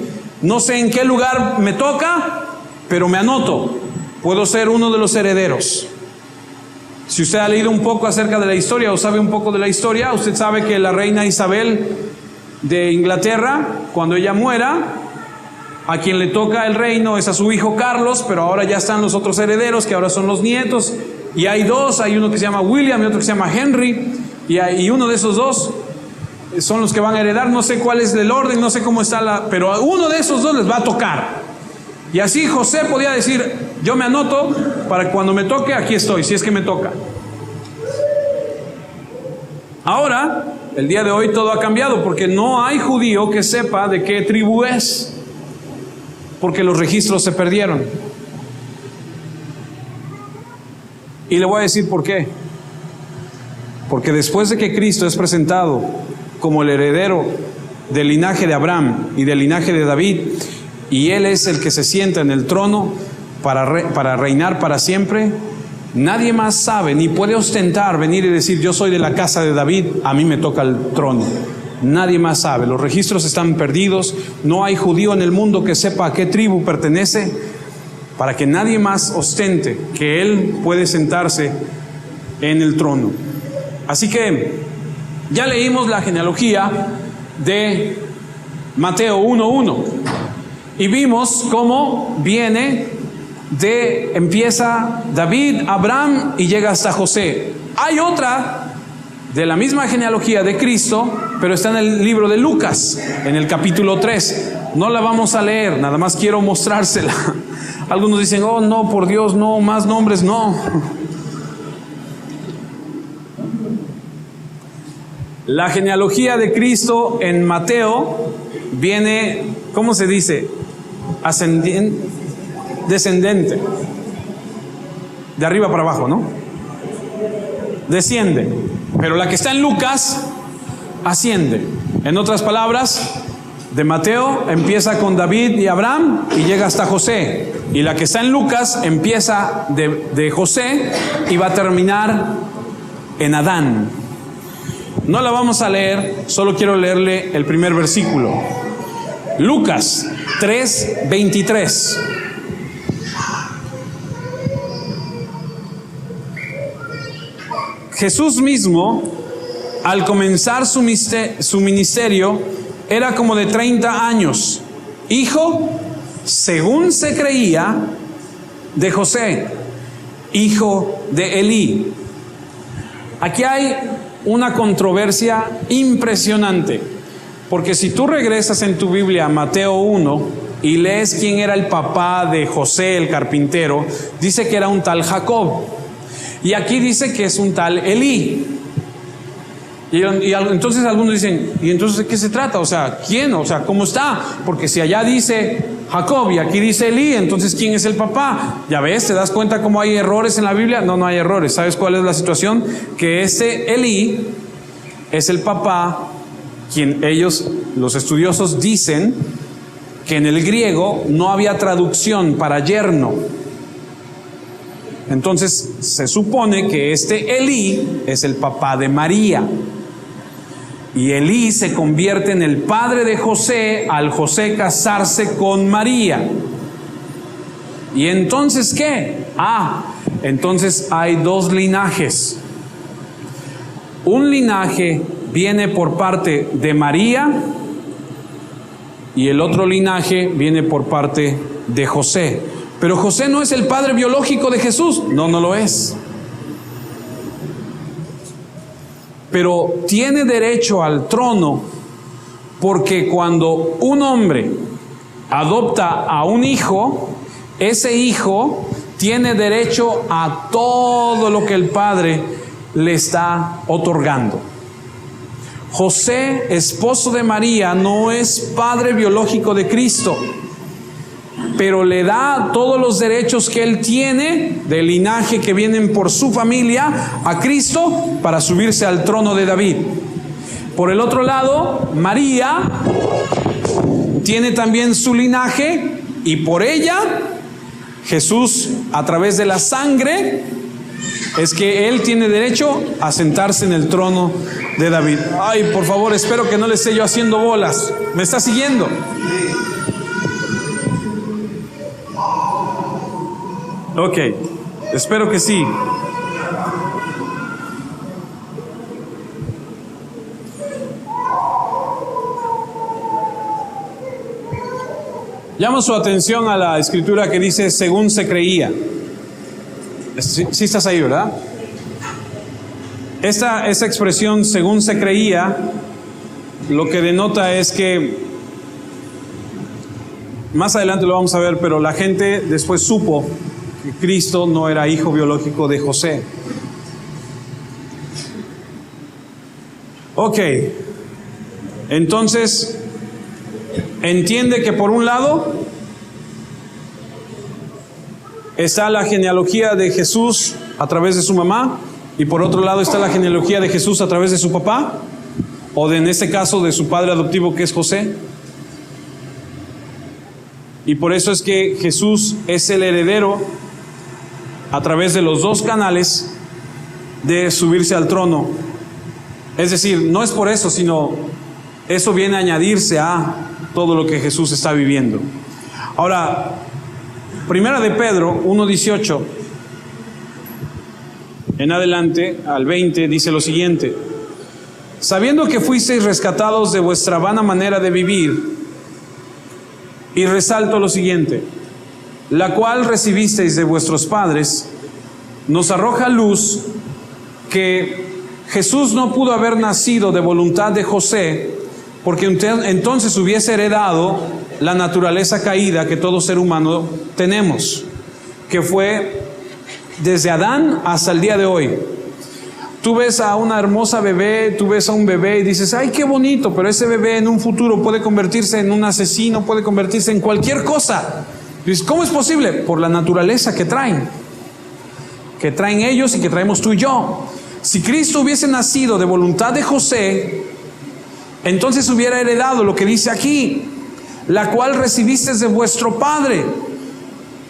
no sé en qué lugar me toca, pero me anoto, puedo ser uno de los herederos. Si usted ha leído un poco acerca de la historia o sabe un poco de la historia, usted sabe que la reina Isabel de Inglaterra, cuando ella muera, a quien le toca el reino es a su hijo Carlos, pero ahora ya están los otros herederos, que ahora son los nietos, y hay dos, hay uno que se llama William y otro que se llama Henry, y uno de esos dos son los que van a heredar. No sé cuál es el orden, no sé cómo está pero a uno de esos dos les va a tocar. Y así José podía decir: yo me anoto para que cuando me toque, aquí estoy, si es que me toca. Ahora, el día de hoy todo ha cambiado, porque no hay judío que sepa de qué tribu es, porque los registros se perdieron. Y le voy a decir por qué. Porque después de que Cristo es presentado como el heredero del linaje de Abraham y del linaje de David, y Él es el que se sienta en el trono para reinar para siempre, nadie más sabe ni puede ostentar, venir y decir: yo soy de la casa de David, a mí me toca el trono. Nadie más sabe, los registros están perdidos, no hay judío en el mundo que sepa a qué tribu pertenece, para que nadie más ostente que él puede sentarse en el trono. Así que ya leímos la genealogía de Mateo 1:1 y vimos cómo empieza David, Abraham y llega hasta José. Hay otra de la misma genealogía de Cristo, pero está en el libro de Lucas, en el capítulo 3. No la vamos a leer, nada más quiero mostrársela. Algunos dicen: oh no, por Dios, no, más nombres, no. La genealogía de Cristo en Mateo viene, ¿cómo se dice? descendente. De arriba para abajo, ¿no? Desciende. Pero la que está en Lucas, asciende. En otras palabras, de Mateo empieza con David y Abraham y llega hasta José. Y la que está en Lucas empieza de José y va a terminar en Adán. No la vamos a leer, solo quiero leerle el primer versículo. Lucas 3:23. Jesús mismo, al comenzar su ministerio, era como de 30 años, hijo, según se creía, de José, hijo de Elí. Aquí hay una controversia impresionante, porque si tú regresas en tu Biblia a Mateo 1 y lees quién era el papá de José el carpintero, dice que era un tal Jacob, y aquí dice que es un tal Elí. Y entonces algunos dicen, ¿y entonces de qué se trata? O sea, ¿quién? O sea, ¿cómo está? Porque si allá dice Jacob y aquí dice Elí, entonces ¿quién es el papá? Ya ves, ¿te das cuenta cómo hay errores en la Biblia? No, no hay errores. ¿Sabes cuál es la situación? Que este Elí es el papá, quien ellos, los estudiosos, dicen que en el griego no había traducción para yerno. Entonces se supone que este Elí es el papá de María. Y Elí se convierte en el padre de José al José casarse con María. ¿Y entonces qué? Entonces hay dos linajes. Un linaje viene por parte de María y el otro linaje viene por parte de José. Pero José no es el padre biológico de Jesús. No, no lo es. Pero tiene derecho al trono porque cuando un hombre adopta a un hijo, ese hijo tiene derecho a todo lo que el padre le está otorgando. José, esposo de María, no es padre biológico de Cristo, pero le da todos los derechos que él tiene del linaje que vienen por su familia a Cristo para subirse al trono de David. Por el otro lado, María tiene también su linaje y por ella Jesús, a través de la sangre, es que él tiene derecho a sentarse en el trono de David. Ay, por favor, espero que no le esté yo haciendo bolas. ¿Me está siguiendo? Ok, espero que sí. Llamo su atención a la escritura que dice según se creía. Sí estás ahí, ¿verdad? Esta expresión según se creía, lo que denota es que, más adelante lo vamos a ver, pero la gente después supo que Cristo no era hijo biológico de José. Ok, entonces entiende que por un lado está la genealogía de Jesús a través de su mamá y por otro lado está la genealogía de Jesús a través de su papá, o en este caso de su padre adoptivo que es José. Y por eso es que Jesús es el heredero a través de los dos canales de subirse al trono. Es decir, no es por eso, sino eso viene a añadirse a todo lo que Jesús está viviendo. Ahora, Primera de Pedro 1:18 en adelante al 20 dice lo siguiente: sabiendo que fuisteis rescatados de vuestra vana manera de vivir, y resalto lo siguiente, la cual recibisteis de vuestros padres, nos arroja luz que Jesús no pudo haber nacido de voluntad de José, porque entonces hubiese heredado la naturaleza caída que todo ser humano tenemos, que fue desde Adán hasta el día de hoy. Tú ves a una hermosa bebé, tú ves a un bebé y dices, ay, qué bonito, pero ese bebé en un futuro puede convertirse en un asesino, puede convertirse en cualquier cosa. Y dices, ¿cómo es posible? Por la naturaleza que traen ellos y que traemos tú y yo. Si Cristo hubiese nacido de voluntad de José, entonces hubiera heredado lo que dice aquí, la cual recibisteis de vuestro Padre.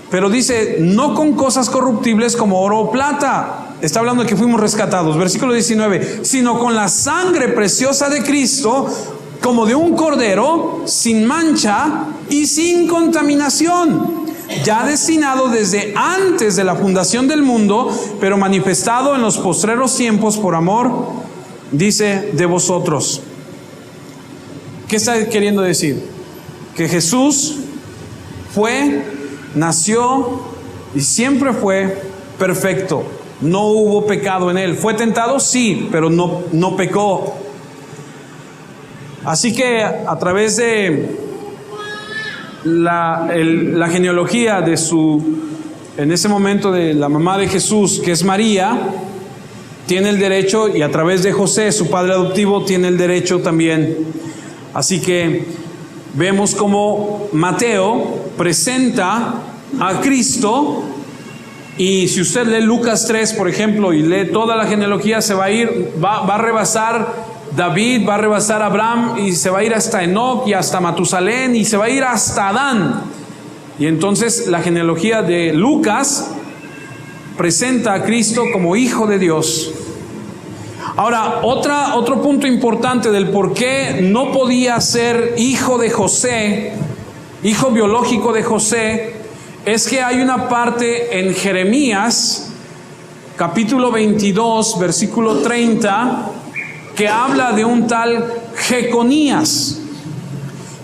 Pero dice, no con cosas corruptibles como oro o plata. Está hablando de que fuimos rescatados. Versículo 19. Sino con la sangre preciosa de Cristo, como de un cordero, sin mancha y sin contaminación, ya destinado desde antes de la fundación del mundo, pero manifestado en los postreros tiempos por amor, dice, de vosotros. ¿Qué está queriendo decir? Que Jesús nació y siempre fue perfecto. No hubo pecado en él. ¿Fue tentado? Sí, pero no pecó. Así que a través de la genealogía de en ese momento de la mamá de Jesús, que es María, tiene el derecho, y a través de José, su padre adoptivo, tiene el derecho también. Así que vemos como Mateo presenta a Cristo. Y si usted lee Lucas 3, por ejemplo, y lee toda la genealogía, va a rebasar David, va a rebasar Abraham, y se va a ir hasta Enoc y hasta Matusalén, y se va a ir hasta Adán. Y entonces la genealogía de Lucas presenta a Cristo como hijo de Dios. Ahora, otro punto importante del por qué no podía ser hijo de José, hijo biológico de José, es que hay una parte en Jeremías, capítulo 22, versículo 30, que habla de un tal Jeconías.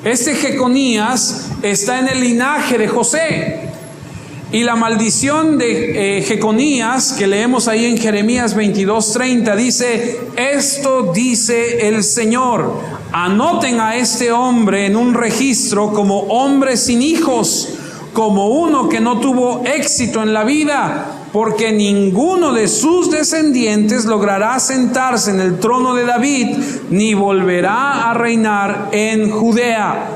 Este Jeconías está en el linaje de José. Y la maldición de Jeconías, que leemos ahí en Jeremías 22:30, dice, esto dice el Señor, anoten a este hombre en un registro como hombre sin hijos, como uno que no tuvo éxito en la vida, porque ninguno de sus descendientes logrará sentarse en el trono de David, ni volverá a reinar en Judea.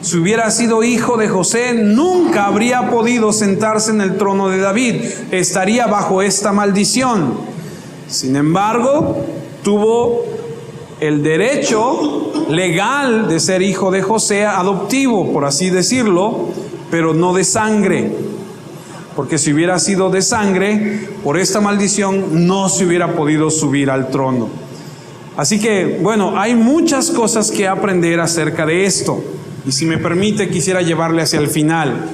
Si hubiera sido hijo de José, nunca habría podido sentarse en el trono de David, estaría bajo esta maldición. Sin embargo, tuvo el derecho legal de ser hijo de José, adoptivo, por así decirlo, pero no de sangre. Porque si hubiera sido de sangre, por esta maldición no se hubiera podido subir al trono. Así que, bueno, hay muchas cosas que aprender acerca de esto. Y si me permite, quisiera llevarle hacia el final.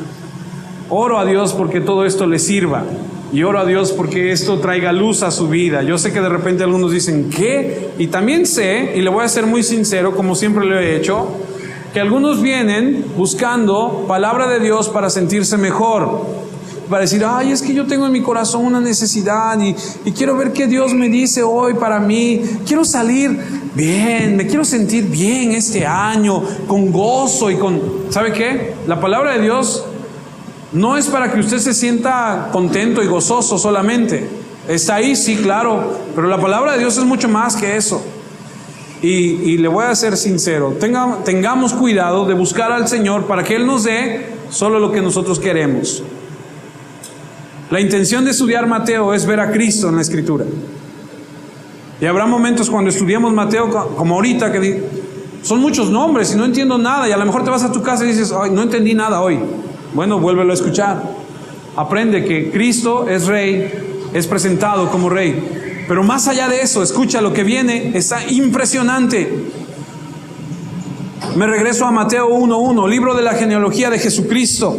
Oro a Dios porque todo esto le sirva. Y oro a Dios porque esto traiga luz a su vida. Yo sé que de repente algunos dicen, ¿qué? Y también sé, y le voy a ser muy sincero, como siempre lo he hecho, que algunos vienen buscando palabra de Dios para sentirse mejor. Para decir, ay, es que yo tengo en mi corazón una necesidad y quiero ver qué Dios me dice hoy para mí. Quiero salir bien, me quiero sentir bien este año, con gozo y con... ¿Sabe qué? La palabra de Dios no es para que usted se sienta contento y gozoso solamente. Está ahí, sí, claro, pero la palabra de Dios es mucho más que eso. Y le voy a ser sincero, tengamos cuidado de buscar al Señor para que Él nos dé solo lo que nosotros queremos. La intención de estudiar Mateo es ver a Cristo en la Escritura. Y habrá momentos cuando estudiamos Mateo, como ahorita, que son muchos nombres y no entiendo nada, y a lo mejor te vas a tu casa y dices, ay, no entendí nada hoy. Bueno, vuélvelo a escuchar. Aprende que Cristo es Rey, es presentado como Rey. Pero más allá de eso, escucha lo que viene, está impresionante. Me regreso a Mateo 1:1, libro de la genealogía de Jesucristo,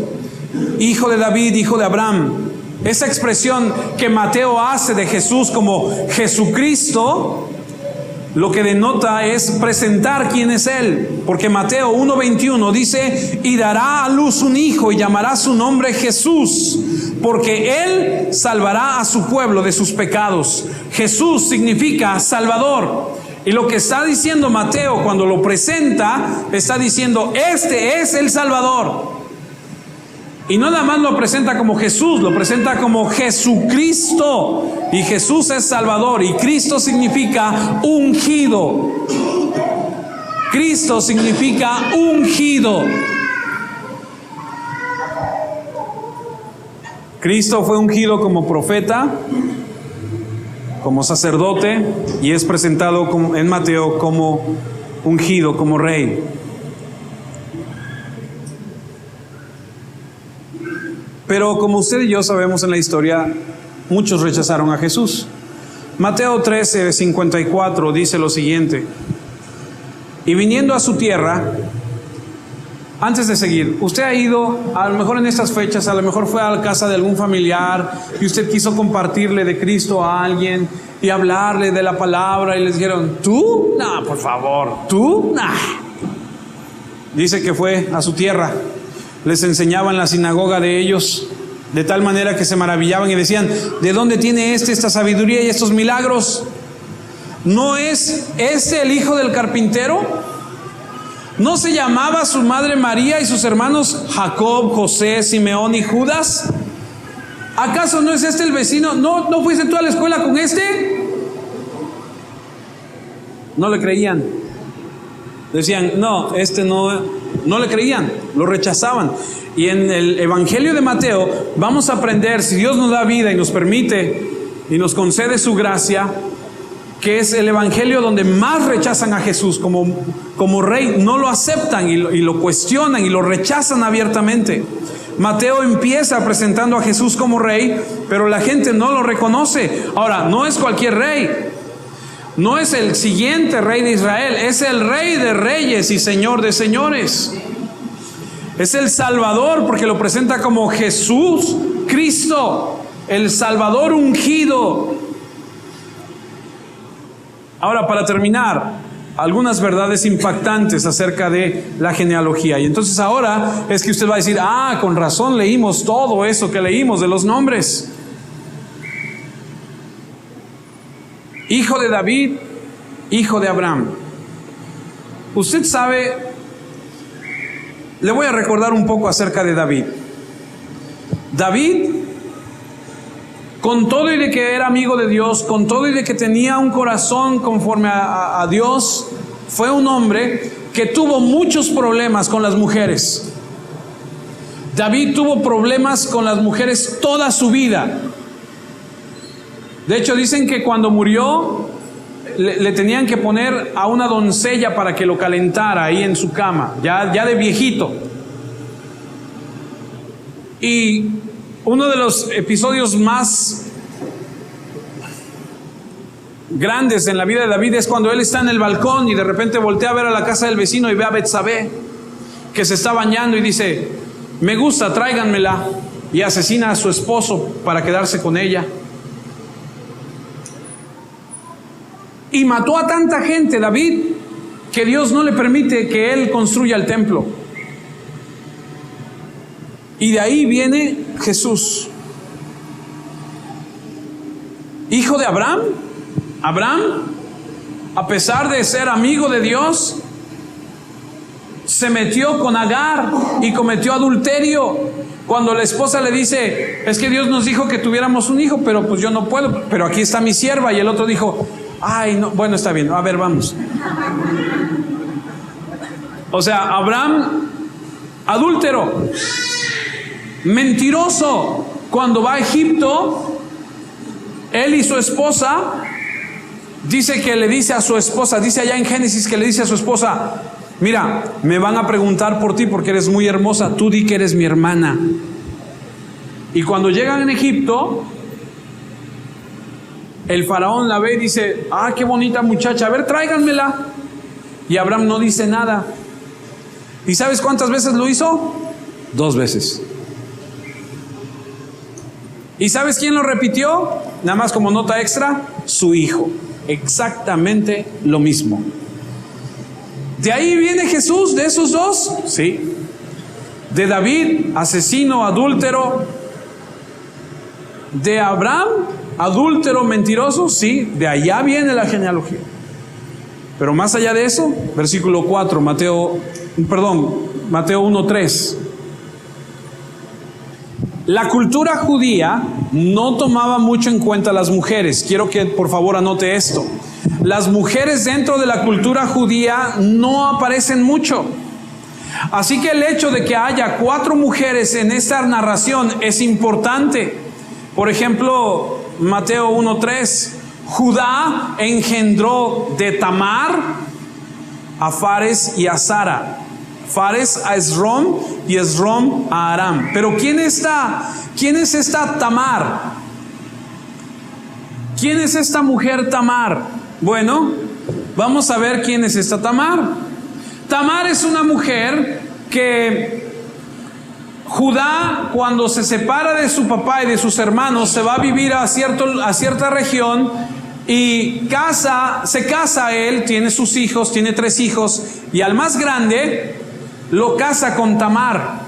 hijo de David, hijo de Abraham. Esa expresión que Mateo hace de Jesús como Jesucristo, lo que denota es presentar quién es Él. Porque Mateo 1:21 dice, y dará a luz un hijo y llamará su nombre Jesús, porque Él salvará a su pueblo de sus pecados. Jesús significa Salvador. Y lo que está diciendo Mateo cuando lo presenta, está diciendo, este es el Salvador. Y no nada más lo presenta como Jesús, lo presenta como Jesucristo. Y Jesús es Salvador y Cristo significa ungido. Cristo significa ungido. Cristo fue ungido como profeta, como sacerdote, y es presentado en Mateo como ungido, como rey. Pero como usted y yo sabemos en la historia, muchos rechazaron a Jesús. Mateo 13:54 dice lo siguiente: y viniendo a su tierra, antes de seguir, usted ha ido, a lo mejor en estas fechas, a lo mejor fue a la casa de algún familiar y usted quiso compartirle de Cristo a alguien y hablarle de la palabra y les dijeron, ¿tú? No, por favor, ¿tú? Nah. Dice que fue a su tierra, les enseñaba en la sinagoga de ellos, de tal manera que se maravillaban y decían, ¿de dónde tiene esta sabiduría y estos milagros? ¿No es el hijo del carpintero? ¿No se llamaba su madre María y sus hermanos Jacob, José, Simeón y Judas? ¿Acaso no es este el vecino? ¿No fuiste tú a la escuela con este? No le creían. Decían, no le creían, lo rechazaban. Y en el Evangelio de Mateo vamos a aprender, si Dios nos da vida y nos permite y nos concede su gracia, que es el evangelio donde más rechazan a Jesús como rey, no lo aceptan y lo cuestionan y lo rechazan abiertamente. Mateo empieza presentando a Jesús como rey, pero la gente no lo reconoce. Ahora, no es cualquier rey, no es el siguiente rey de Israel, es el rey de reyes y señor de señores. Es el Salvador, porque lo presenta como Jesús Cristo, el Salvador ungido. Ahora, para terminar, algunas verdades impactantes acerca de la genealogía. Y entonces ahora es que usted va a decir, con razón leímos todo eso que leímos de los nombres. Hijo de David, hijo de Abraham. Usted sabe, le voy a recordar un poco acerca de David. David, con todo y de que era amigo de Dios, con todo y de que tenía un corazón conforme a Dios, fue un hombre que tuvo muchos problemas con las mujeres. David tuvo problemas con las mujeres toda su vida. De hecho, dicen que cuando murió, le tenían que poner a una doncella para que lo calentara ahí en su cama, ya de viejito. Y uno de los episodios más grandes en la vida de David es cuando él está en el balcón y de repente voltea a ver a la casa del vecino y ve a Betsabé que se está bañando y dice, me gusta, tráiganmela, y asesina a su esposo para quedarse con ella. Y mató a tanta gente David que Dios no le permite que él construya el templo. Y de ahí viene Jesús, hijo de Abraham. Abraham, a pesar de ser amigo de Dios, se metió con Agar y cometió adulterio. Cuando la esposa le dice, es que Dios nos dijo que tuviéramos un hijo, pero pues yo no puedo, pero aquí está mi sierva. Y el otro dijo, ay, no, bueno, está bien, a ver, vamos. O sea, Abraham, adúltero, mentiroso. Cuando va a Egipto, él y su esposa, dice que le dice a su esposa, dice allá en Génesis que le dice a su esposa, mira, me van a preguntar por ti porque eres muy hermosa, tú di que eres mi hermana. Y cuando llegan en Egipto, el faraón la ve y dice, qué bonita muchacha, a ver, tráiganmela. Y Abraham no dice nada. ¿Y sabes cuántas veces lo hizo? 2 veces. ¿Y sabes quién lo repitió? Nada más como nota extra, su hijo. Exactamente lo mismo. ¿De ahí viene Jesús, de esos dos? Sí. De David, asesino, adúltero. De Abraham, adúltero, mentiroso. Sí, de allá viene la genealogía. Pero más allá de eso, versículo 4, Mateo 1:3. La cultura judía no tomaba mucho en cuenta a las mujeres. Quiero que por favor anote esto. Las mujeres dentro de la cultura judía no aparecen mucho. Así que el hecho de que haya 4 mujeres en esta narración es importante. Por ejemplo, Mateo 1:3, Judá engendró de Tamar a Fares y a Zara. Fares a Esrom y Esrom a Aram. Pero ¿quién es esta Tamar? ¿Quién es esta mujer Tamar? Bueno, vamos a ver quién es esta Tamar. Tamar es una mujer que Judá, cuando se separa de su papá y de sus hermanos, se va a vivir a cierta región y se casa él, tiene sus hijos, tiene 3 hijos, y al más grande lo casa con Tamar.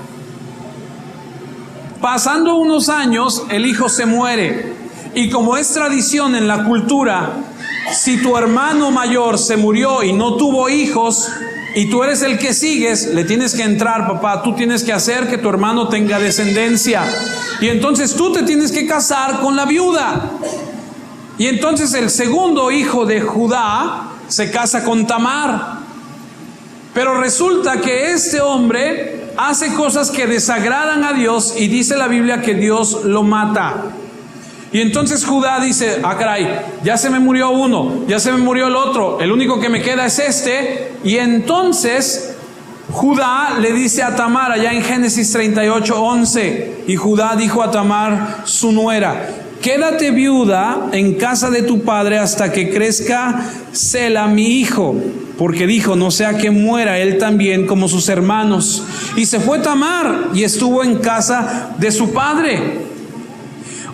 Pasando unos años, el hijo se muere, y como es tradición en la cultura, si tu hermano mayor se murió y no tuvo hijos, y tú eres el que sigues, le tienes que entrar, papá. Tú tienes que hacer que tu hermano tenga descendencia. Y entonces tú te tienes que casar con la viuda. Y entonces el segundo hijo de Judá se casa con Tamar. Pero resulta que este hombre hace cosas que desagradan a Dios, y dice la Biblia que Dios lo mata. Y entonces Judá dice, caray, ya se me murió uno, ya se me murió el otro, el único que me queda es este. Y entonces Judá le dice a Tamar, allá en Génesis 38:11, y Judá dijo a Tamar, su nuera, quédate viuda en casa de tu padre hasta que crezca Sela mi hijo, porque dijo, no sea que muera él también como sus hermanos. Y se fue Tamar y estuvo en casa de su padre.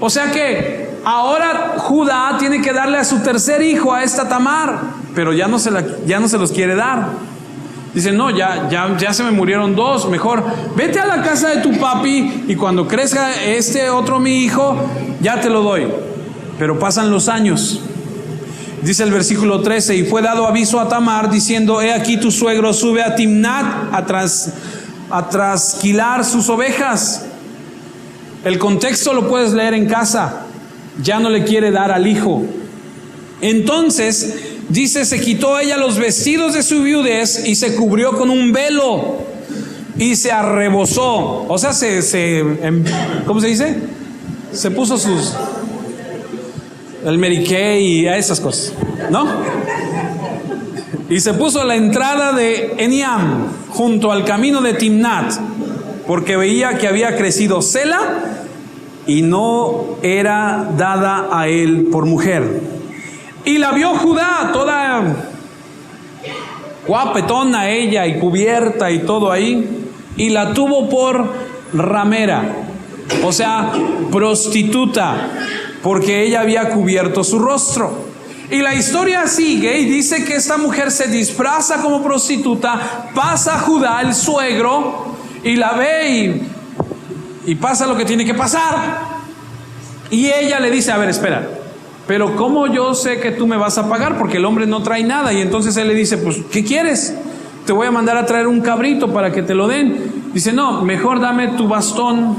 O sea que ahora Judá tiene que darle a su tercer hijo a esta Tamar, pero ya no se los quiere dar. Dice, no, ya se me murieron 2, mejor vete a la casa de tu papi y cuando crezca este otro mi hijo, ya te lo doy. Pero pasan los años. Dice el versículo 13, y fue dado aviso a Tamar diciendo, he aquí tu suegro sube a Timnat a trasquilar sus ovejas. El contexto lo puedes leer en casa. Ya no le quiere dar al hijo. Entonces, dice, se quitó ella los vestidos de su viudez y se cubrió con un velo y se arrebozó. O sea, ¿cómo se dice? Se puso el Mary Kay y a esas cosas, ¿no? Y se puso a la entrada de Eniam, junto al camino de Timnat, porque veía que había crecido Sela y no era dada a él por mujer. Y la vio Judá, toda guapetona ella y cubierta y todo ahí, y la tuvo por ramera, o sea, prostituta, porque ella había cubierto su rostro. Y la historia sigue y dice que esta mujer se disfraza como prostituta, pasa a Judá, el suegro, y la ve y pasa lo que tiene que pasar. Y ella le dice, a ver, espera, pero ¿cómo yo sé que tú me vas a pagar? Porque el hombre no trae nada. Y entonces él le dice, pues, ¿qué quieres? Te voy a mandar a traer un cabrito para que te lo den. Dice, no, mejor dame tu bastón,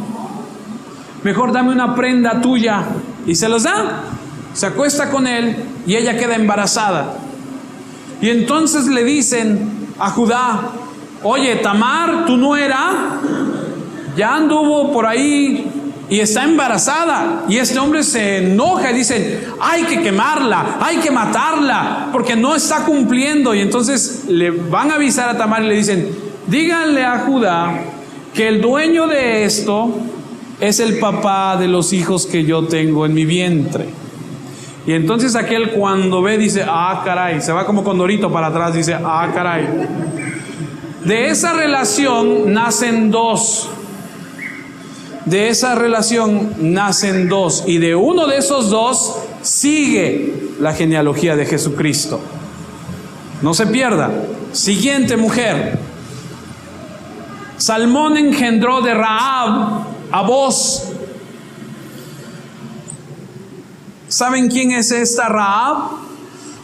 mejor dame una prenda tuya. Y se los da. Se acuesta con él y ella queda embarazada. Y entonces le dicen a Judá, oye, Tamar, tu nuera, ya anduvo por ahí y está embarazada. Y este hombre se enoja y dice, hay que quemarla, hay que matarla, porque no está cumpliendo. Y entonces le van a avisar a Tamar y le dicen, díganle a Judá que el dueño de esto es el papá de los hijos que yo tengo en mi vientre. Y entonces aquel, cuando ve, dice, caray, se va como condorito para atrás, dice, caray. De esa relación nacen 2. De esa relación nacen 2. Y de uno de esos 2 sigue la genealogía de Jesucristo. No se pierda. Siguiente mujer. Salmón engendró de Rahab a Boz. ¿Saben quién es esta Rahab?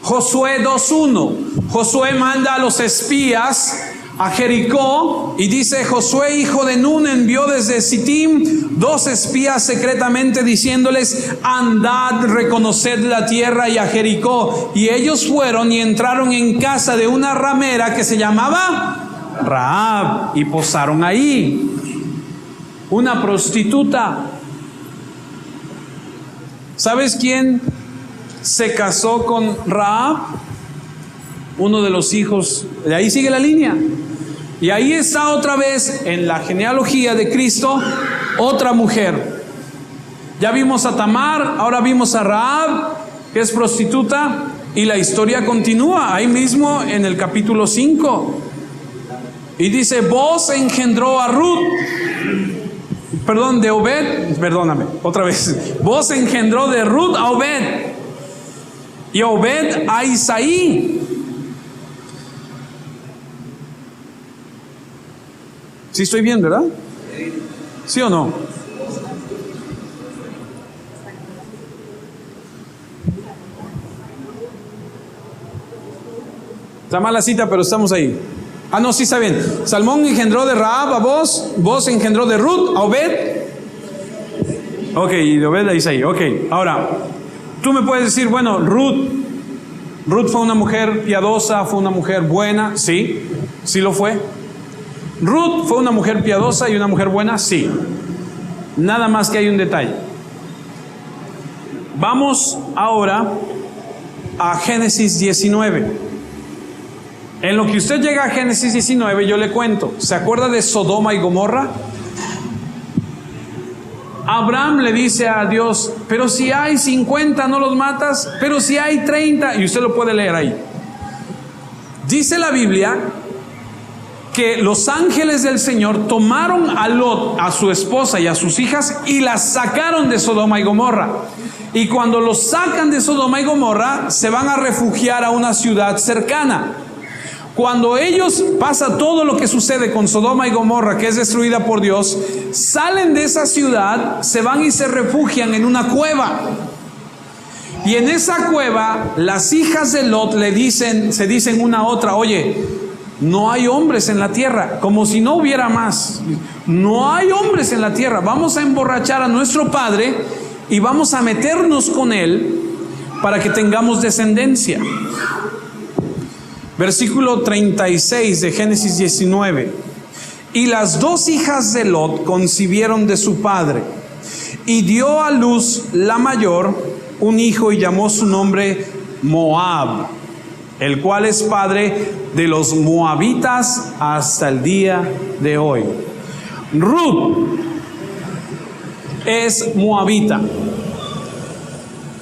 Josué 2:1. Josué manda a los espías a Jericó, y dice: Josué hijo de Nun envió desde Sittim 2 espías secretamente, diciéndoles: andad, reconoced la tierra y a Jericó. Y ellos fueron y entraron en casa de una ramera que se llamaba Rahab, y posaron ahí. Una prostituta. ¿Sabes quién se casó con Rahab? Uno de los hijos. De ahí sigue la línea. Y ahí está otra vez en la genealogía de Cristo otra mujer. Ya vimos a Tamar, ahora vimos a Rahab, que es prostituta, y la historia continúa ahí mismo en el capítulo 5. Y dice: Boz engendró a Ruth. Perdón, de Obed, perdóname, otra vez. Boz engendró de Ruth a Obed, y Obed a Isaí. ¿Sí estoy bien, verdad? ¿Sí o no? Está mal la cita, pero estamos ahí. Ah, no, sí está bien. Salmón engendró de Rahab a Boz, Boz engendró de Ruth a Obed. Ok, y de Obed a Isaí. Ok, ahora, tú me puedes decir: bueno, Ruth fue una mujer piadosa, fue una mujer buena. Sí, sí lo fue. Ruth fue una mujer piadosa y una mujer buena, sí. Nada más que hay un detalle. Vamos ahora a Génesis 19. En lo que usted llega a Génesis 19, yo le cuento. ¿Se acuerda de Sodoma y Gomorra? Abraham le dice a Dios: pero si hay 50, ¿no los matas? Pero si hay 30, y usted lo puede leer ahí. Dice la Biblia que los ángeles del Señor tomaron a Lot, a su esposa y a sus hijas, y las sacaron de Sodoma y Gomorra. Y cuando los sacan de Sodoma y Gomorra, se van a refugiar a una ciudad cercana. Cuando ellos pasa todo lo que sucede con Sodoma y Gomorra, que es destruida por Dios, salen de esa ciudad, se van y se refugian en una cueva. Y en esa cueva, las hijas de Lot se dicen una a otra: oye, no hay hombres en la tierra, como si no hubiera más. No hay hombres en la tierra. Vamos a emborrachar a nuestro padre y vamos a meternos con él para que tengamos descendencia. Versículo 36 de Génesis 19. Y las 2 hijas de Lot concibieron de su padre, y dio a luz la mayor un hijo, y llamó su nombre Moab, el cual es padre de los moabitas hasta el día de hoy. Ruth es moabita.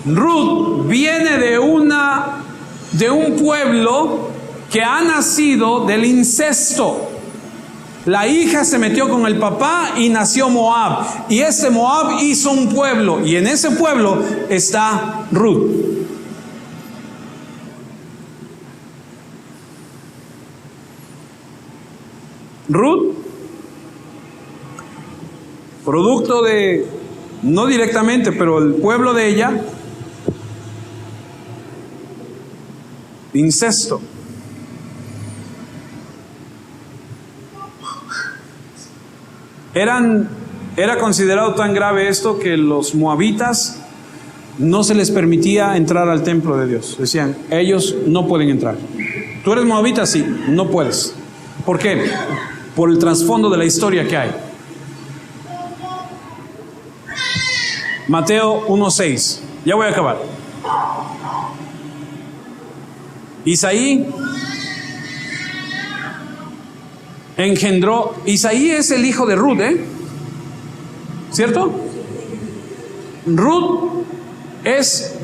Ruth viene de un pueblo que ha nacido del incesto. La hija se metió con el papá y nació Moab. Y ese Moab hizo un pueblo, y en ese pueblo está Ruth. Ruth, producto de, no directamente, pero el pueblo de ella, incesto. Era considerado tan grave esto que los moabitas no se les permitía entrar al templo de Dios. Decían: ellos no pueden entrar. ¿Tú eres moabita? Sí, no puedes. ¿Por qué? Por el trasfondo de la historia que hay. Mateo 1:6. Ya voy a acabar. Isaí engendró. Isaí es el hijo de Ruth, ¿cierto? Ruth es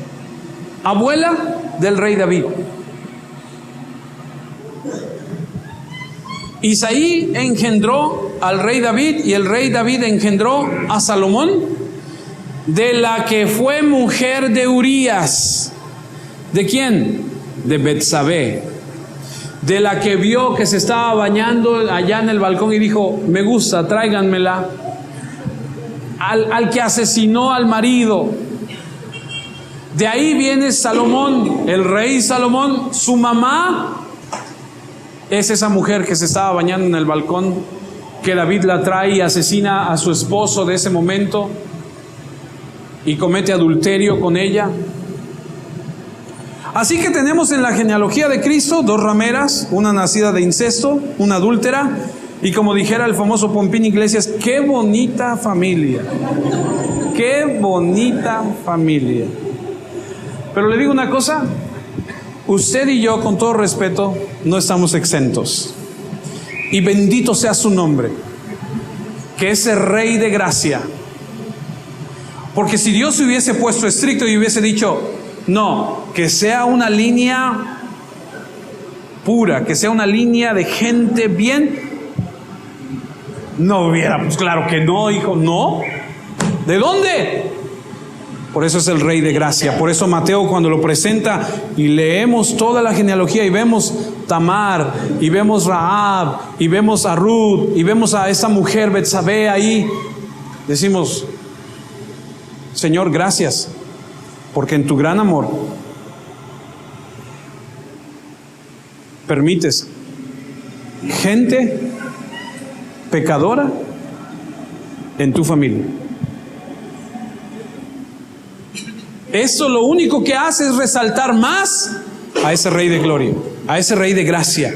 abuela del rey David. Isaí engendró al rey David, y el rey David engendró a Salomón, de la que fue mujer de Urías. ¿De quién? De Betsabé. De la que vio que se estaba bañando allá en el balcón y dijo: me gusta, tráiganmela. Al que asesinó al marido. De ahí viene Salomón, el rey Salomón. Su mamá Es esa mujer que se estaba bañando en el balcón, que David la trae y asesina a su esposo de ese momento y comete adulterio con ella. Así que tenemos en la genealogía de Cristo 2 rameras, una nacida de incesto, una adúltera, y como dijera el famoso Pompín Iglesias, ¡qué bonita familia! ¡Qué bonita familia! Pero le digo una cosa, usted y yo, con todo respeto, no estamos exentos. Y bendito sea su nombre, que es el Rey de gracia. Porque si Dios se hubiese puesto estricto y hubiese dicho, no, que sea una línea pura, que sea una línea de gente bien, no hubiera, pues claro que no, hijo, no. ¿De dónde? Por eso es el Rey de gracia. Por eso Mateo, cuando lo presenta y leemos toda la genealogía y vemos Tamar, y vemos Rahab, y vemos a Ruth, y vemos a esa mujer Betsabé ahí, decimos, Señor, gracias, porque en tu gran amor permites gente pecadora en tu familia. Eso lo único que hace es resaltar más a ese Rey de gloria, a ese Rey de gracia.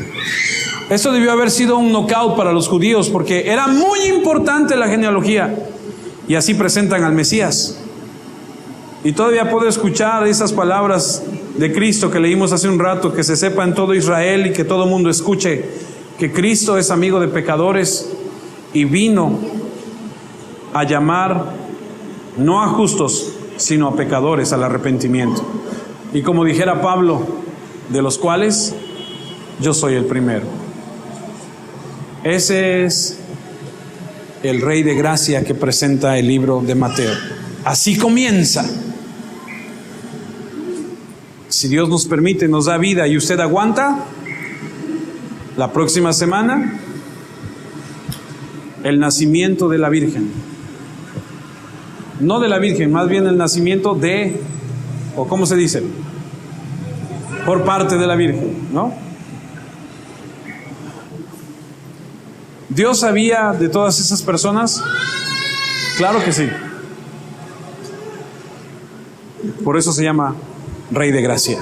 Eso debió haber sido un knockout para los judíos, porque era muy importante la genealogía. Y así presentan al Mesías. Y todavía puedo escuchar esas palabras de Cristo que leímos hace un rato, que se sepa en todo Israel y que todo mundo escuche que Cristo es amigo de pecadores y vino a llamar no a justos, sino a pecadores al arrepentimiento. Y como dijera Pablo, de los cuales yo soy el primero. Ese es el Rey de gracia que presenta el libro de Mateo. Así comienza. Si Dios nos permite, nos da vida y usted aguanta, la próxima semana, el nacimiento de la Virgen. No de la Virgen, más bien el nacimiento de, o ¿cómo se dice? Por parte de la Virgen, ¿no? ¿Dios sabía de todas esas personas? Claro que sí. Por eso se llama Rey de gracia.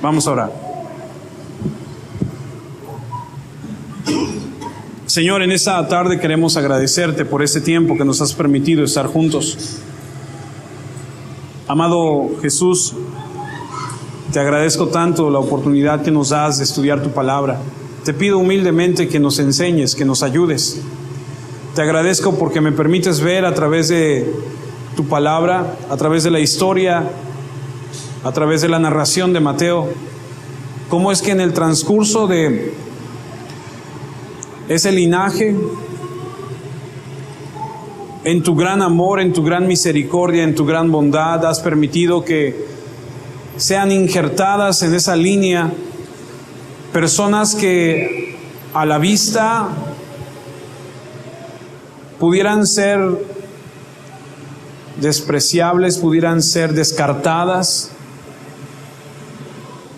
Vamos a orar. Señor, en esta tarde queremos agradecerte por este tiempo que nos has permitido estar juntos. Amado Jesús, te agradezco tanto la oportunidad que nos das de estudiar tu palabra. Te pido humildemente que nos enseñes, que nos ayudes. Te agradezco porque me permites ver a través de tu palabra, a través de la historia, a través de la narración de Mateo, cómo es que en el transcurso de ese linaje, en tu gran amor, en tu gran misericordia, en tu gran bondad, has permitido que sean injertadas en esa línea personas que a la vista pudieran ser despreciables, pudieran ser descartadas.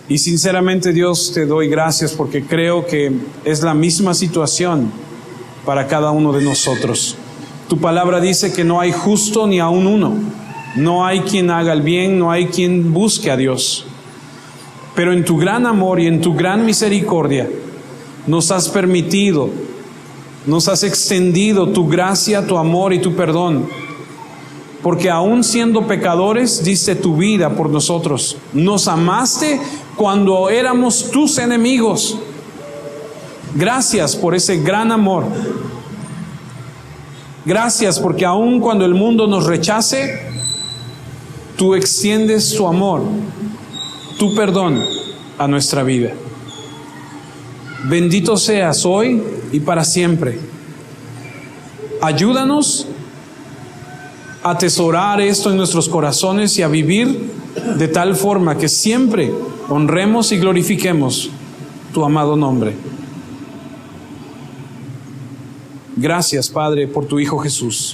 Y sinceramente, Dios, te doy gracias porque creo que es la misma situación para cada uno de nosotros. Tu palabra dice que no hay justo ni aun uno. No hay quien haga el bien, no hay quien busque a Dios. Pero en tu gran amor y en tu gran misericordia nos has permitido, nos has extendido tu gracia, tu amor y tu perdón. Porque aún siendo pecadores, diste tu vida por nosotros. Nos amaste cuando éramos tus enemigos. Gracias por ese gran amor. Gracias porque aún cuando el mundo nos rechace, tú extiendes tu amor, tu perdón a nuestra vida. Bendito seas hoy y para siempre. Ayúdanos a atesorar esto en nuestros corazones y a vivir de tal forma que siempre honremos y glorifiquemos tu amado nombre. Gracias, Padre, por tu Hijo Jesús.